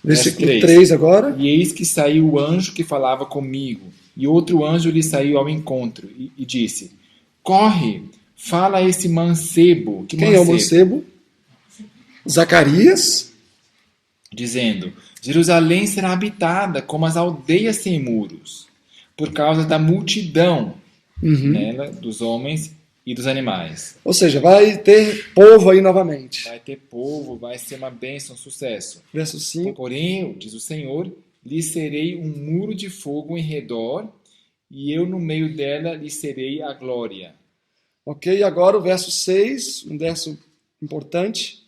Versículo 3 agora. E eis que saiu o anjo que falava comigo, e outro anjo lhe saiu ao encontro, e disse, corre, fala a esse mancebo. Quem é o mancebo? Zacarias. Dizendo, Jerusalém será habitada como as aldeias sem muros, por causa da multidão nela, dos homens e dos animais. Ou seja, vai ter povo aí novamente. Vai ter povo, vai ser uma bênção, um sucesso. Verso 5. Porém, eu, diz o Senhor, lhe serei um muro de fogo em redor, e eu no meio dela lhe serei a glória. Ok, agora o verso 6, um verso importante.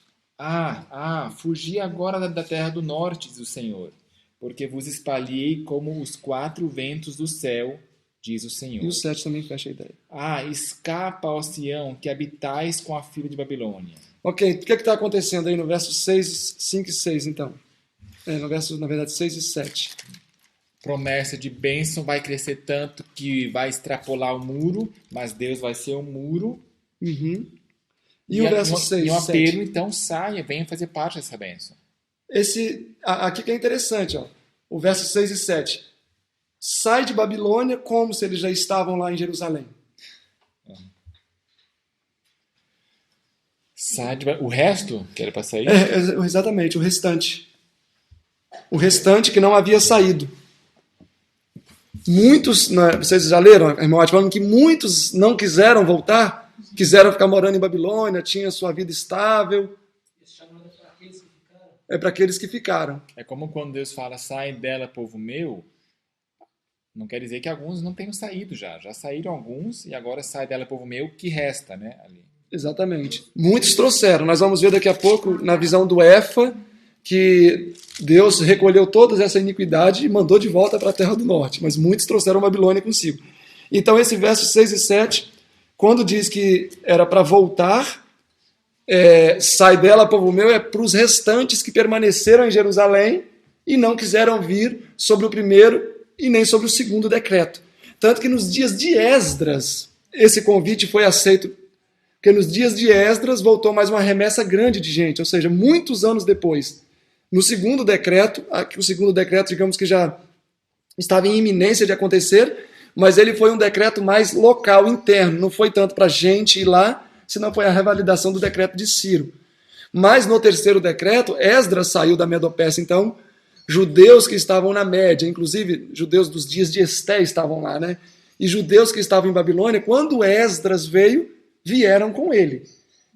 Fugi agora da terra do norte, diz o Senhor, porque vos espalhei como os 4 ventos do céu, diz o Senhor. E o 7 também fecha a ideia. Escapa, ó Sião, que habitais com a filha de Babilônia. Ok, o que está acontecendo aí no verso 6, 5 e 6, então? No verso, na verdade, 6 e 7. Promessa de bênção vai crescer tanto que vai extrapolar o muro, mas Deus vai ser o muro. E o verso 6 e um apelo, então, saia, venha fazer parte dessa bênção. Aqui que é interessante, ó, o verso 6 e 7. Sai de Babilônia como se eles já estavam lá em Jerusalém. O resto que era para sair? Exatamente, o restante. O restante que não havia saído. Muitos, vocês já leram, irmão, falando que muitos não quiseram voltar, quiseram ficar morando em Babilônia, tinham sua vida estável. É para aqueles que ficaram. É como quando Deus fala, sai dela, povo meu, não quer dizer que alguns não tenham saído já. Já saíram alguns e agora sai dela, povo meu, que resta, né? Ali. Exatamente. Muitos trouxeram. Nós vamos ver daqui a pouco, na visão do Efa, que Deus recolheu toda essa iniquidade e mandou de volta para a terra do norte. Mas muitos trouxeram Babilônia consigo. Então esse verso 6 e 7, quando diz que era para voltar, sai dela, povo meu, é para os restantes que permaneceram em Jerusalém e não quiseram vir sobre o primeiro e nem sobre o segundo decreto. Tanto que nos dias de Esdras, esse convite foi aceito, porque nos dias de Esdras voltou mais uma remessa grande de gente, ou seja, muitos anos depois. No segundo decreto, o segundo decreto, digamos que já estava em iminência de acontecer, mas ele foi um decreto mais local, interno, não foi tanto para a gente ir lá, senão foi a revalidação do decreto de Ciro. Mas no terceiro decreto, Esdras saiu da Medopécia, então judeus que estavam na Média, inclusive judeus dos dias de Esté estavam lá, né? E judeus que estavam em Babilônia, quando Esdras veio, vieram com ele.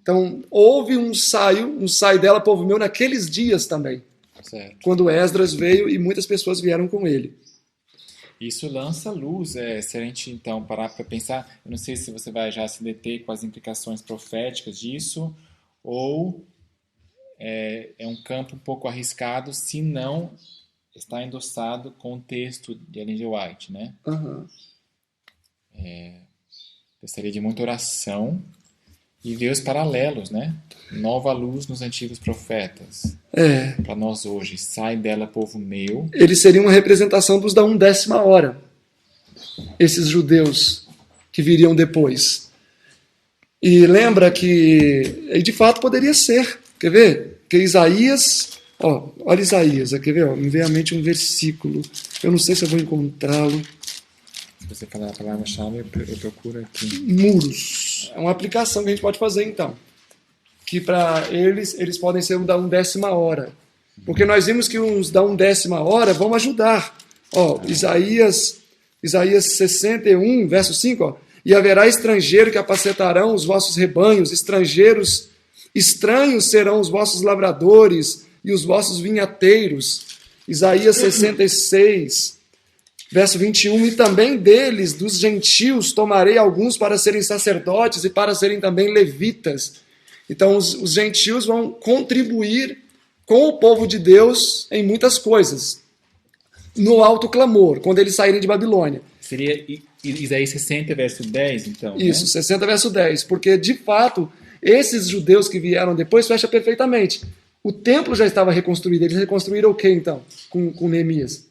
Então, houve um sai dela, povo meu, naqueles dias também. Certo. Quando Esdras veio e muitas pessoas vieram com ele. Isso lança luz, se a gente então parar para pensar, eu não sei se você vai já se deter com as implicações proféticas disso, ou é um campo um pouco arriscado se não está endossado com o texto de Ellen G. White, né? Precisaria de muita oração e ver os paralelos, né? Nova luz nos antigos profetas. Para nós hoje, sai dela, povo meu. Eles seriam uma representação dos da 1/10 hora. Esses judeus que viriam depois. E lembra que, de fato, poderia ser. Quer ver? Que Isaías Olha Isaías, aqui vê, me vem à mente um versículo. Eu não sei se eu vou encontrá-lo. Se você falar a palavra-chave, eu procuro aqui. Muros. É uma aplicação que a gente pode fazer, então. Que para eles podem ser um da 1/10 hora. Porque nós vimos que uns da 1/10 hora vão ajudar. Isaías 61, verso 5, e haverá estrangeiro que apacentarão os vossos rebanhos, estranhos serão os vossos lavradores e os vossos vinhateiros. Isaías 66, verso 21, e também deles, dos gentios, tomarei alguns para serem sacerdotes e para serem também levitas. Então os gentios vão contribuir com o povo de Deus em muitas coisas. No alto clamor, quando eles saírem de Babilônia. Seria Isaías 60, verso 10, então? Isso, né? 60, verso 10. Porque, de fato, esses judeus que vieram depois fecha perfeitamente. O templo já estava reconstruído. Eles reconstruíram o que, então, com Neemias?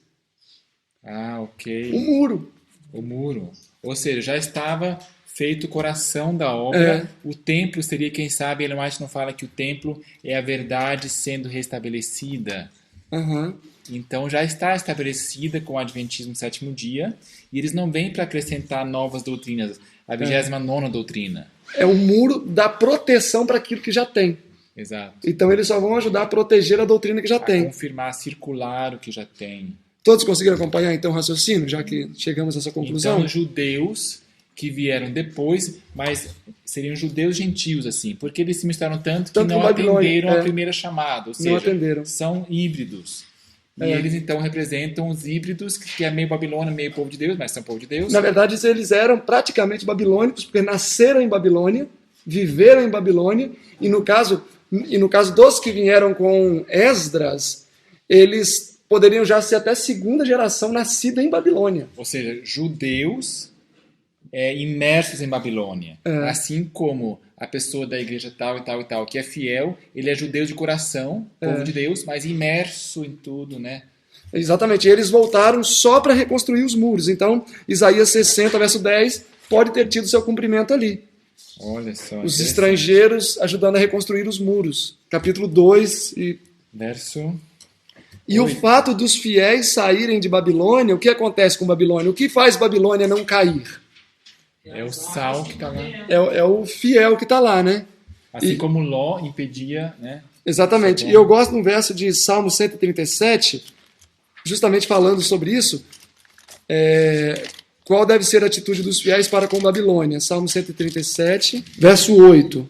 Ah, ok. O muro. O muro. Ou seja, já estava feito o coração da obra. O templo seria, quem sabe, Ellen White não fala que o templo é a verdade sendo restabelecida. Uhum. Então já está estabelecida com o Adventismo do sétimo dia, e eles não vêm para acrescentar novas doutrinas, a 29ª doutrina. É o muro da proteção para aquilo que já tem. Exato. Então eles só vão ajudar a proteger a doutrina que já tem. Confirmar, circular o que já tem. Todos conseguiram acompanhar então o raciocínio, já que chegamos a essa conclusão? Então, judeus que vieram depois, mas seriam judeus gentios, assim, porque eles se misturaram tanto que não atenderam a primeira chamada, ou seja, não atenderam. São híbridos. E eles, então, representam os híbridos, que é meio Babilônia, meio povo de Deus, mas são povo de Deus. Na verdade, eles eram praticamente babilônicos, porque nasceram em Babilônia, viveram em Babilônia, e no caso dos que vieram com Esdras, eles poderiam já ser até segunda geração nascida em Babilônia. Ou seja, judeus imersos em Babilônia. Assim como a pessoa da igreja tal e tal e tal, que é fiel, ele é judeu de coração, povo de Deus, mas imerso em tudo, né? Exatamente. E eles voltaram só para reconstruir os muros. Então, Isaías 60, verso 10, pode ter tido seu cumprimento ali. Olha só. Os estrangeiros ajudando a reconstruir os muros. Capítulo 2 e... Verso... E o fato dos fiéis saírem de Babilônia, o que acontece com Babilônia? O que faz Babilônia não cair? É o sal que está lá. É o fiel que está lá, né? Assim como Ló impedia, né? Exatamente. E eu gosto de um verso de Salmo 137, justamente falando sobre isso. Qual deve ser a atitude dos fiéis para com Babilônia? Salmo 137, verso 8.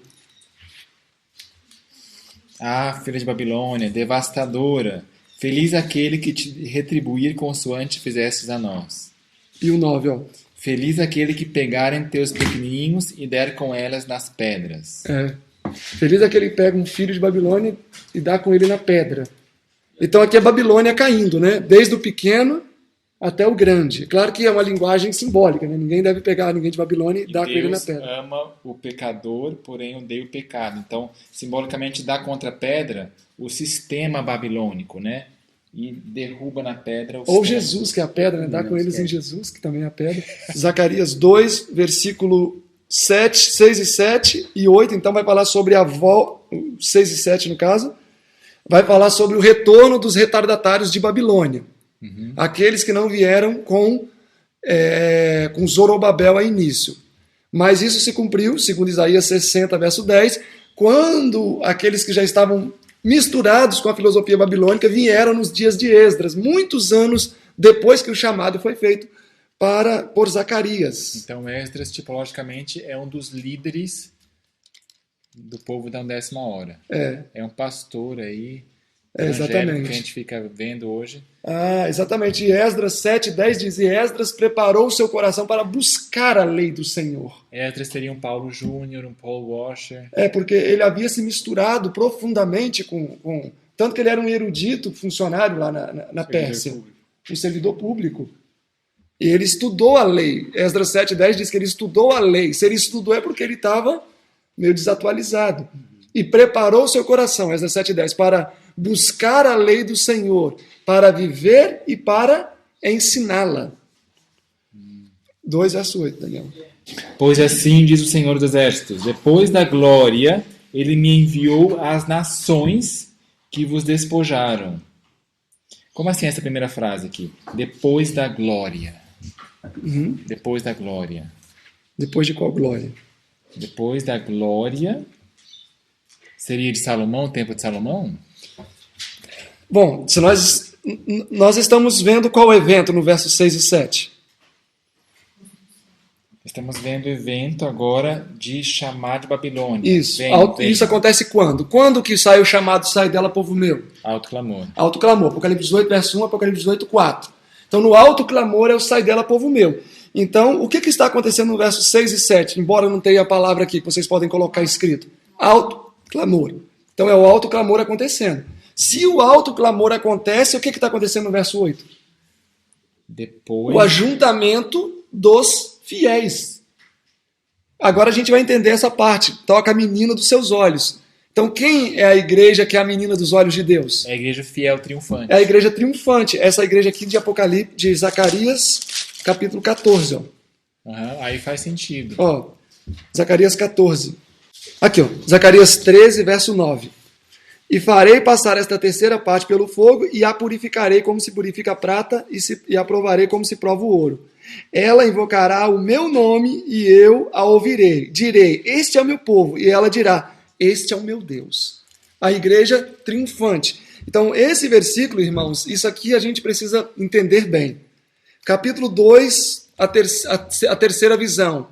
Ah, filha de Babilônia, devastadora, feliz aquele que te retribuir consoante fizestes a nós. E o 9, ó. Feliz aquele que pegarem teus pequenininhos e der com elas nas pedras. Feliz aquele que pega um filho de Babilônia e dá com ele na pedra. Então aqui é Babilônia caindo, né? Desde o pequeno até o grande. Claro que é uma linguagem simbólica, né? Ninguém deve pegar ninguém de Babilônia e dar com ele na pedra. Deus ama o pecador, porém odeia o pecado. Então, simbolicamente, dá contra a pedra o sistema babilônico, né? E derruba na pedra... Ou Jesus, que é a pedra, né? Dá com eles em Jesus, que também é a pedra. Zacarias 2, versículo 7, 6 e 7 e 8, então vai falar sobre a 6 e 7 no caso, vai falar sobre o retorno dos retardatários de Babilônia. Aqueles que não vieram com Zorobabel a início. Mas isso se cumpriu, segundo Isaías 60, verso 10, quando aqueles que já estavam misturados com a filosofia babilônica vieram nos dias de Esdras, muitos anos depois que o chamado foi feito por Zacarias. Então Esdras, tipologicamente, é um dos líderes do povo da 10ª hora. É um pastor aí, exatamente, que a gente fica vendo hoje. Exatamente. E Esdras 7:10 diz: e Esdras preparou o seu coração para buscar a lei do Senhor. Esdras seria um Paulo Júnior, um Paul Washer. Porque ele havia se misturado profundamente com... Tanto que ele era um erudito funcionário lá na Pérsia. Um servidor público. E ele estudou a lei. Esdras 7:10 diz que ele estudou a lei. Se ele estudou é porque ele estava meio desatualizado. E preparou o seu coração, Esdras 7:10, para buscar a lei do Senhor, para viver e para ensiná-la. 2 verso 8, Daniel. Pois assim diz o Senhor dos Exércitos, depois da glória, ele me enviou às nações que vos despojaram. Como assim essa primeira frase aqui? Depois da glória. Depois da glória. Depois de qual glória? Depois da glória. Seria de Salomão, o tempo de Salomão? Bom, se nós estamos vendo qual evento no verso 6 e 7? Estamos vendo o evento agora de chamar de Babilônia. Isso. Vem. Isso acontece quando? Quando que sai o chamado, sai dela, povo meu? Alto clamor. Alto clamor. Apocalipse 18, verso 1, Apocalipse 18, 4. Então, no alto clamor é o sai dela, povo meu. Então, o que está acontecendo no verso 6 e 7? Embora não tenha a palavra aqui, que vocês podem colocar escrito. Alto clamor. Então, é o alto clamor acontecendo. Se o alto clamor acontece, o que está acontecendo no verso 8? Depois... O ajuntamento dos fiéis. Agora a gente vai entender essa parte. Toca a menina dos seus olhos. Então, quem é a igreja que é a menina dos olhos de Deus? É a igreja fiel triunfante. É a igreja triunfante. Essa igreja aqui de Apocalipse, de Zacarias, capítulo 14. Ó. Aí faz sentido. Ó, Zacarias 14. Aqui, ó, Zacarias 13, verso 9. E farei passar esta terceira parte pelo fogo, e a purificarei como se purifica a prata, e a provarei como se prova o ouro. Ela invocará o meu nome, e eu a ouvirei. Direi, este é o meu povo, e ela dirá, este é o meu Deus. A igreja triunfante. Então, esse versículo, irmãos, isso aqui a gente precisa entender bem. Capítulo 2, a terceira visão,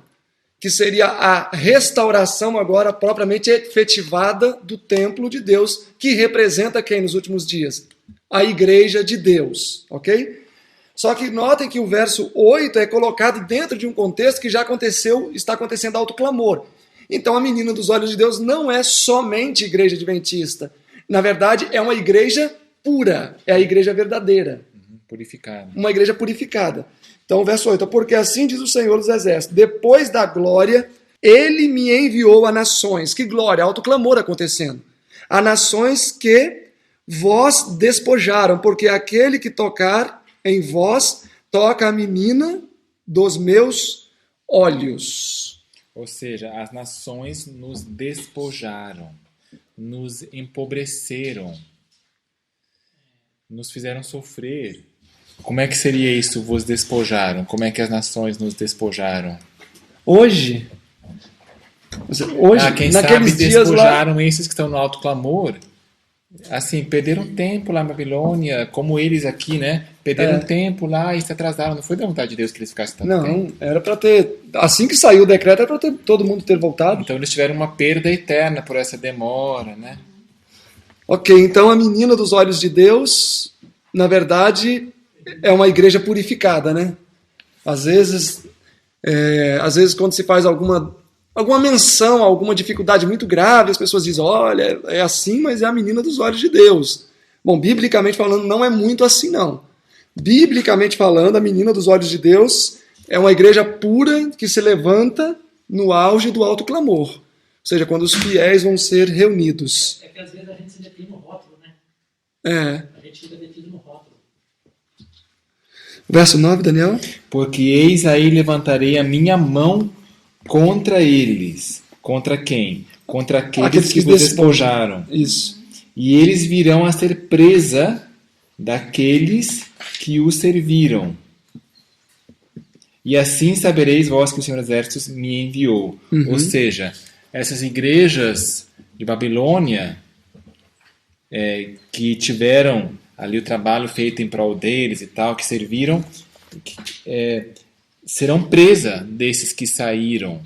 que seria a restauração agora propriamente efetivada do templo de Deus, que representa quem nos últimos dias? A igreja de Deus, ok? Só que notem que o verso 8 é colocado dentro de um contexto que já aconteceu, está acontecendo alto clamor. Então a menina dos olhos de Deus não é somente igreja adventista. Na verdade, é uma igreja pura, é a igreja verdadeira. Purificada. Uma igreja purificada. Então, verso 8, porque assim diz o Senhor dos Exércitos, depois da glória, ele me enviou a nações. Que glória, alto clamor acontecendo. A nações que vós despojaram, porque aquele que tocar em vós, toca a menina dos meus olhos. Ou seja, as nações nos despojaram, nos empobreceram, nos fizeram sofrer. Como é que seria isso, vos despojaram? Como é que as nações nos despojaram? Hoje quem naqueles sabe dias despojaram lá, esses que estão no alto clamor. Assim, perderam tempo lá na Babilônia, como eles aqui, né? Perderam tempo lá e se atrasaram. Não foi da vontade de Deus que eles ficassem tanto tempo. Não, era para ter, assim que saiu o decreto, era para todo mundo ter voltado. Então eles tiveram uma perda eterna por essa demora, né? Ok, então a menina dos olhos de Deus, na verdade, é uma igreja purificada, né? Às vezes quando se faz alguma menção, alguma dificuldade muito grave, as pessoas dizem, olha, é assim, mas é a menina dos olhos de Deus. Bom, biblicamente falando, não é muito assim, não. Biblicamente falando, a menina dos olhos de Deus é uma igreja pura que se levanta no auge do alto clamor. Ou seja, quando os fiéis vão ser reunidos. É que às vezes a gente se define no rótulo, né? A gente fica definido no rótulo. Verso 9, Daniel. Porque eis aí levantarei a minha mão contra eles. Contra quem? Contra aqueles que vos despojaram. Isso. E eles virão a ser presa daqueles que os serviram. E assim sabereis vós que o Senhor dos Exércitos me enviou. Ou seja, essas igrejas de Babilônia que tiveram ali o trabalho feito em prol deles e tal, que serviram, serão presa desses que saíram.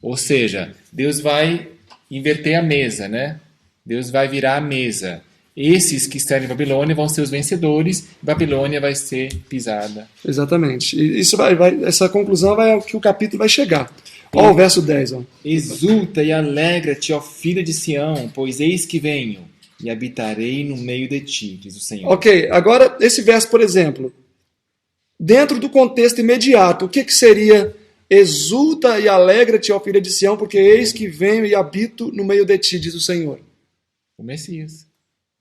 Ou seja, Deus vai inverter a mesa, né? Deus vai virar a mesa. Esses que estão em Babilônia vão ser os vencedores, Babilônia vai ser pisada. Exatamente. E isso essa conclusão vai ao que o capítulo vai chegar. Olha o verso 10. Ó. Exulta e alegra-te, ó filha de Sião, pois eis que venho e habitarei no meio de ti, diz o Senhor. Ok, agora esse verso, por exemplo, dentro do contexto imediato, o que seria exulta e alegra-te, ó filha de Sião, porque eis que venho e habito no meio de ti, diz o Senhor. O Messias.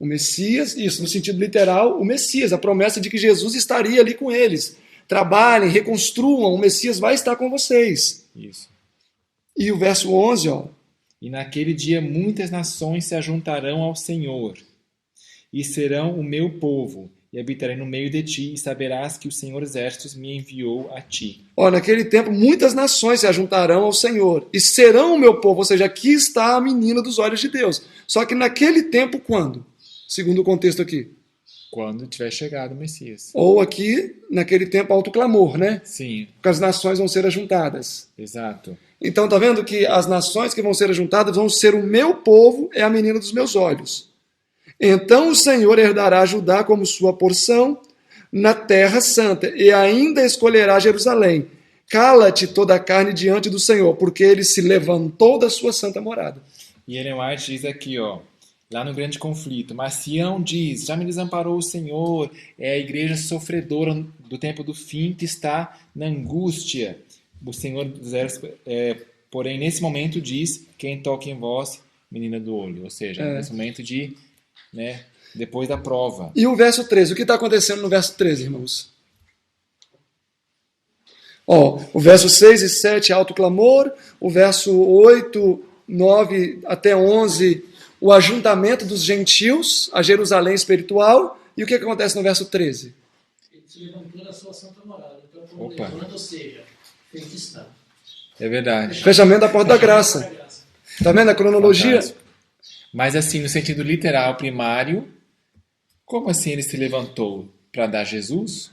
O Messias, isso, no sentido literal, o Messias, a promessa de que Jesus estaria ali com eles. Trabalhem, reconstruam, o Messias vai estar com vocês. Isso. E o verso 11, ó. E naquele dia muitas nações se ajuntarão ao Senhor, e serão o meu povo, e habitarei no meio de ti, e saberás que o Senhor dos Exércitos me enviou a ti. Ó, naquele tempo, muitas nações se ajuntarão ao Senhor e serão o meu povo. Ou seja, aqui está a menina dos olhos de Deus. Só que naquele tempo, quando? Segundo o contexto aqui. Quando tiver chegado o Messias. Ou aqui, naquele tempo, alto clamor, né? Sim, Porque as nações vão ser ajuntadas. exato. Então, tá vendo que as nações que vão ser ajuntadas vão ser o meu povo, é a menina dos meus olhos. Então o Senhor herdará Judá como sua porção na terra santa, e ainda escolherá Jerusalém. Cala-te toda a carne diante do Senhor, porque ele se levantou da sua santa morada. E Ellen White diz aqui, ó, lá no grande conflito, mas Sião diz, já me desamparou o Senhor, é a igreja sofredora do tempo do fim que está na angústia. O Senhor dos Exércitos, porém, nesse momento diz, quem toca em vós, menina do olho. Ou seja, nesse momento de, né, depois da prova. E o verso 13, o que está acontecendo no verso 13, irmãos? Ó, o verso 6 e 7, alto clamor, o verso 8, 9 até 11, o ajuntamento dos gentios a Jerusalém espiritual, e o que acontece no verso 13? Ele se levantou da sua santa morada. Então, como Opa. levanta, ou seja, feito está. É verdade. Fechamento da porta da graça. Tá vendo a cronologia? Fantástico. Mas assim, no sentido literal, primário, como assim ele se levantou? Para dar Jesus?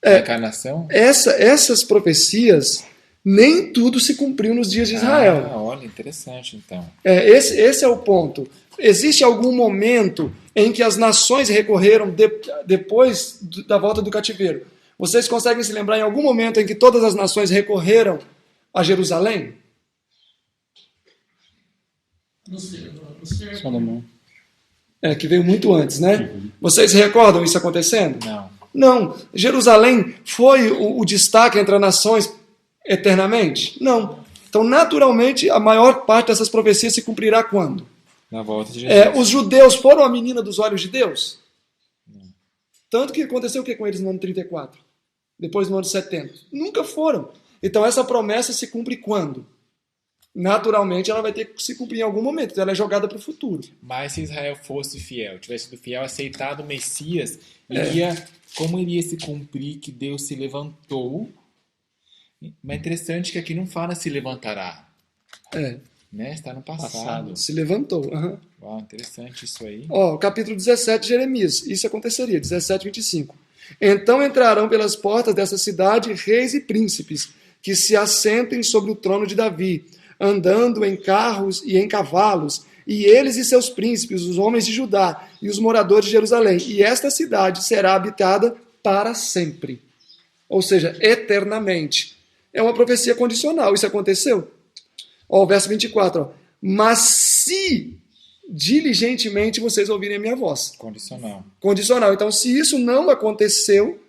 A encarnação? Essas profecias, nem tudo se cumpriu nos dias de Israel. Olha, interessante então. Esse é o ponto. Existe algum momento em que as nações recorreram depois da volta do cativeiro? Vocês conseguem se lembrar em algum momento em que todas as nações recorreram a Jerusalém? No ser. Salomão. Que veio muito antes, né? Vocês recordam isso acontecendo? Não. Não. Jerusalém foi o destaque entre as nações eternamente? Não. Então, naturalmente, a maior parte dessas profecias se cumprirá quando? Na volta de Jesus. Os judeus foram a menina dos olhos de Deus? Tanto que aconteceu o que com eles no ano 34? Depois no ano 70? Nunca foram. Então, essa promessa se cumpre quando? Naturalmente, ela vai ter que se cumprir em algum momento. Então, ela é jogada para o futuro. Mas se Israel fosse fiel, tivesse sido fiel, aceitado o Messias, como iria se cumprir que Deus se levantou? Mas é interessante que aqui não fala se levantará. Né? Está no passado. Se levantou. Uau, interessante isso aí. Ó, capítulo 17 de Jeremias. Isso aconteceria, 17, 25. Então entrarão pelas portas dessa cidade reis e príncipes, que se assentem sobre o trono de Davi, andando em carros e em cavalos, e eles e seus príncipes, os homens de Judá e os moradores de Jerusalém. E esta cidade será habitada para sempre. Ou seja, eternamente. É uma profecia condicional. Isso aconteceu? Ó, o verso 24. Ó. Mas se diligentemente vocês ouvirem a minha voz. Condicional. Condicional. Então, se isso não aconteceu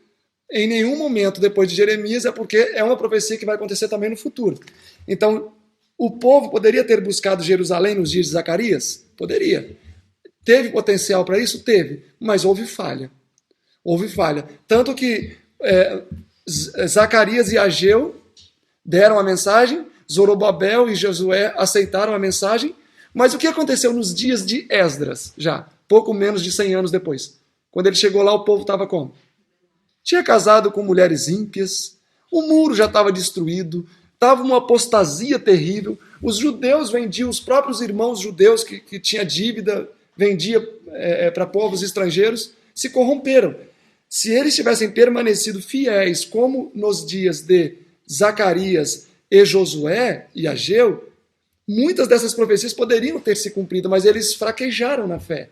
em nenhum momento depois de Jeremias, é porque é uma profecia que vai acontecer também no futuro. Então, o povo poderia ter buscado Jerusalém nos dias de Zacarias? Poderia. Teve potencial para isso? Teve. Mas houve falha. Houve falha. Tanto que Zacarias e Ageu deram a mensagem, Zorobabel e Josué aceitaram a mensagem, mas o que aconteceu nos dias de Esdras, já, pouco menos de 100 anos depois? Quando ele chegou lá, o povo estava como? Tinha casado com mulheres ímpias, o muro já estava destruído, estava uma apostasia terrível, os judeus vendiam, os próprios irmãos judeus que tinham dívida, vendia para povos estrangeiros, se corromperam. Se eles tivessem permanecido fiéis, como nos dias de Zacarias e Josué e Ageu, muitas dessas profecias poderiam ter se cumprido, mas eles fraquejaram na fé.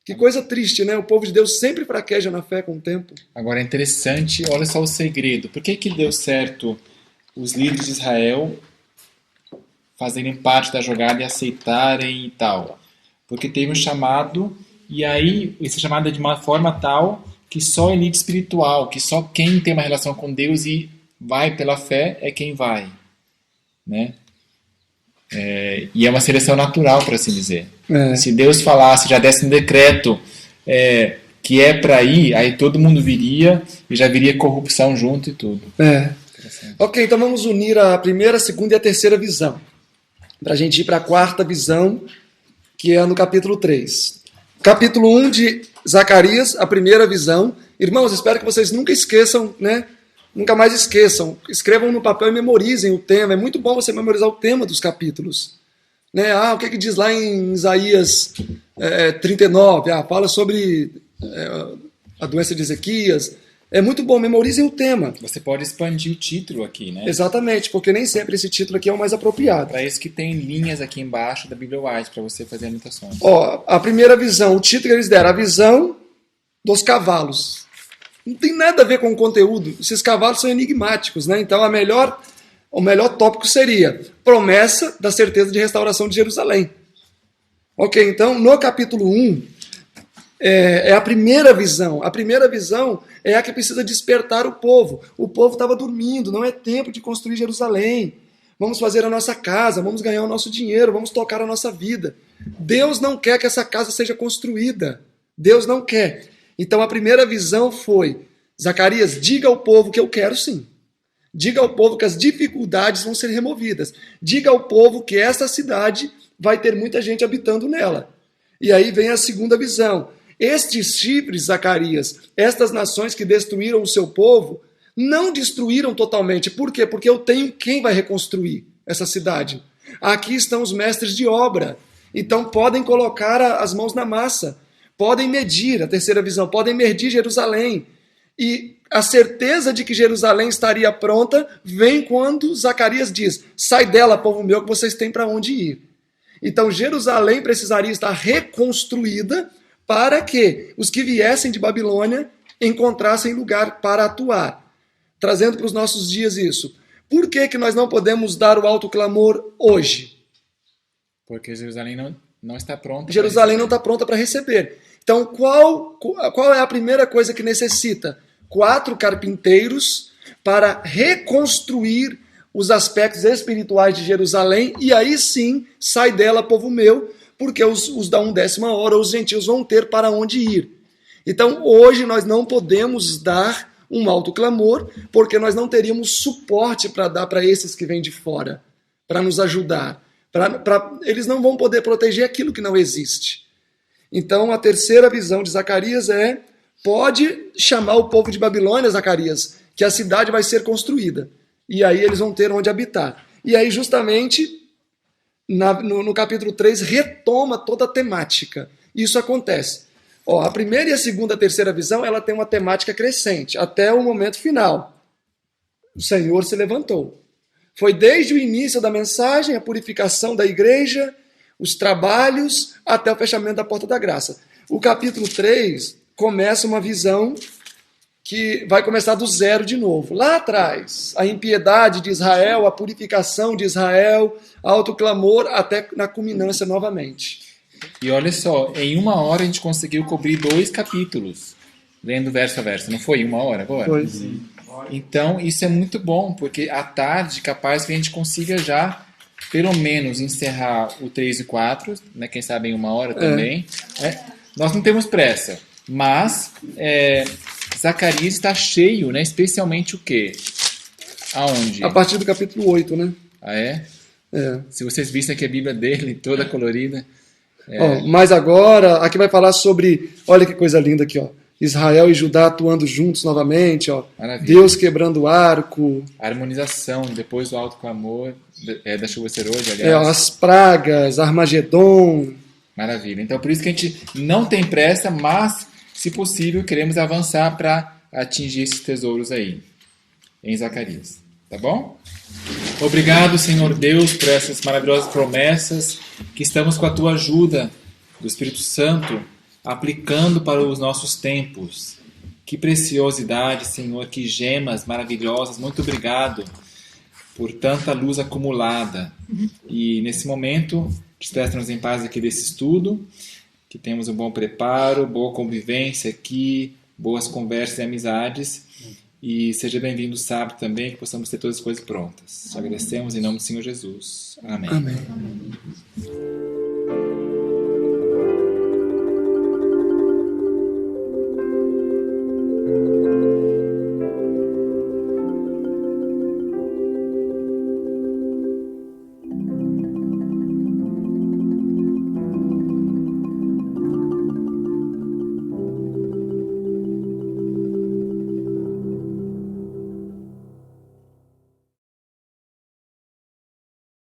Que coisa triste, né? O povo de Deus sempre fraqueja na fé com o tempo. Agora é interessante, olha só o segredo. Por que deu certo os líderes de Israel fazerem parte da jogada e aceitarem e tal? Porque teve um chamado, e aí esse chamado é de uma forma tal que só a elite espiritual, que só quem tem uma relação com Deus e vai pela fé é quem vai, né? E é uma seleção natural, por assim dizer. Se Deus falasse, já desse um decreto que é para ir, aí todo mundo viria e já viria corrupção junto e tudo. Ok, então vamos unir a primeira, a segunda e a terceira visão, para a gente ir para a quarta visão, que é no capítulo 3. Capítulo 1 de Zacarias, a primeira visão. Irmãos, espero que vocês nunca esqueçam, né? Nunca mais esqueçam. Escrevam no papel e memorizem o tema. É muito bom você memorizar o tema dos capítulos. Né? O que diz lá em Isaías 39? Fala sobre a doença de Ezequias. É muito bom, memorizem o tema. Você pode expandir o título aqui, né? Exatamente, porque nem sempre esse título aqui é o mais apropriado. Para isso que tem linhas aqui embaixo da Bíblia White, para você fazer anotações. A primeira visão, o título que eles deram, a visão dos cavalos. Não tem nada a ver com o conteúdo. Esses cavalos são enigmáticos, né? Então o melhor tópico seria promessa da certeza de restauração de Jerusalém. Ok, então no capítulo 1 é a primeira visão. A primeira visão é a que precisa despertar o povo. O povo estava dormindo, não é tempo de construir Jerusalém. Vamos fazer a nossa casa, vamos ganhar o nosso dinheiro, vamos tocar a nossa vida. Deus não quer que essa casa seja construída. Deus não quer. Então a primeira visão foi: Zacarias, diga ao povo que eu quero sim. Diga ao povo que as dificuldades vão ser removidas. Diga ao povo que esta cidade vai ter muita gente habitando nela. E aí vem a segunda visão. Estes chifres, Zacarias, estas nações que destruíram o seu povo, não destruíram totalmente. Por quê? Porque eu tenho quem vai reconstruir essa cidade. Aqui estão os mestres de obra. Então podem colocar as mãos na massa. Podem medir, a terceira visão, podem medir Jerusalém. E a certeza de que Jerusalém estaria pronta vem quando Zacarias diz: sai dela, povo meu, que vocês têm para onde ir. Então Jerusalém precisaria estar reconstruída para que os que viessem de Babilônia encontrassem lugar para atuar. Trazendo para os nossos dias isso. Por que nós não podemos dar o alto clamor hoje? Porque Jerusalém não está pronta. Jerusalém não está pronta para receber. Então, qual é a primeira coisa que necessita? 4 carpinteiros para reconstruir os aspectos espirituais de Jerusalém, e aí sim, sai dela, povo meu, porque os da 10ª hora, os gentios, vão ter para onde ir. Então, hoje nós não podemos dar um alto clamor, porque nós não teríamos suporte para dar para esses que vêm de fora, para nos ajudar. Eles não vão poder proteger aquilo que não existe. Então, a terceira visão de Zacarias pode chamar o povo de Babilônia, Zacarias, que a cidade vai ser construída. E aí eles vão ter onde habitar. E aí, justamente, no capítulo 3, retoma toda a temática. Isso acontece. A primeira e a segunda, a terceira visão, ela tem uma temática crescente, até o momento final. O Senhor se levantou. Foi desde o início da mensagem, a purificação da igreja, os trabalhos, até o fechamento da porta da graça. O capítulo 3 começa uma visão que vai começar do zero de novo. Lá atrás, a impiedade de Israel, a purificação de Israel, alto clamor, até na culminância novamente. E olha só, em 1 hora a gente conseguiu cobrir 2 capítulos, lendo verso a verso. Não foi 1 hora agora? Foi. Então, isso é muito bom, porque à tarde, capaz que a gente consiga já, pelo menos, encerrar o 3 e 4, né? Quem sabe em 1 hora também. Nós não temos pressa, mas Zacarias está cheio, né? Especialmente o quê? Aonde? A partir do capítulo 8, né? Ah, é? É. Se vocês vissem aqui a Bíblia dele, toda colorida. Mas agora, aqui vai falar sobre, olha que coisa linda aqui, Israel e Judá atuando juntos novamente, Maravilha. Deus quebrando o arco. A harmonização, depois do alto clamor, da chuva ser hoje, aliás. As pragas, Armagedon. Maravilha. Então, por isso que a gente não tem pressa, mas, se possível, queremos avançar para atingir esses tesouros aí, em Zacarias. Tá bom? Obrigado, Senhor Deus, por essas maravilhosas promessas, que estamos com a Tua ajuda do Espírito Santo, aplicando para os nossos tempos. Que preciosidade, Senhor, que gemas maravilhosas. Muito obrigado por tanta luz acumulada. E nesse momento, despeça-nos em paz aqui desse estudo, que temos um bom preparo, boa convivência aqui, boas conversas e amizades. E seja bem-vindo sábado também, que possamos ter todas as coisas prontas. Te agradecemos em nome do Senhor Jesus. Amém. Amém.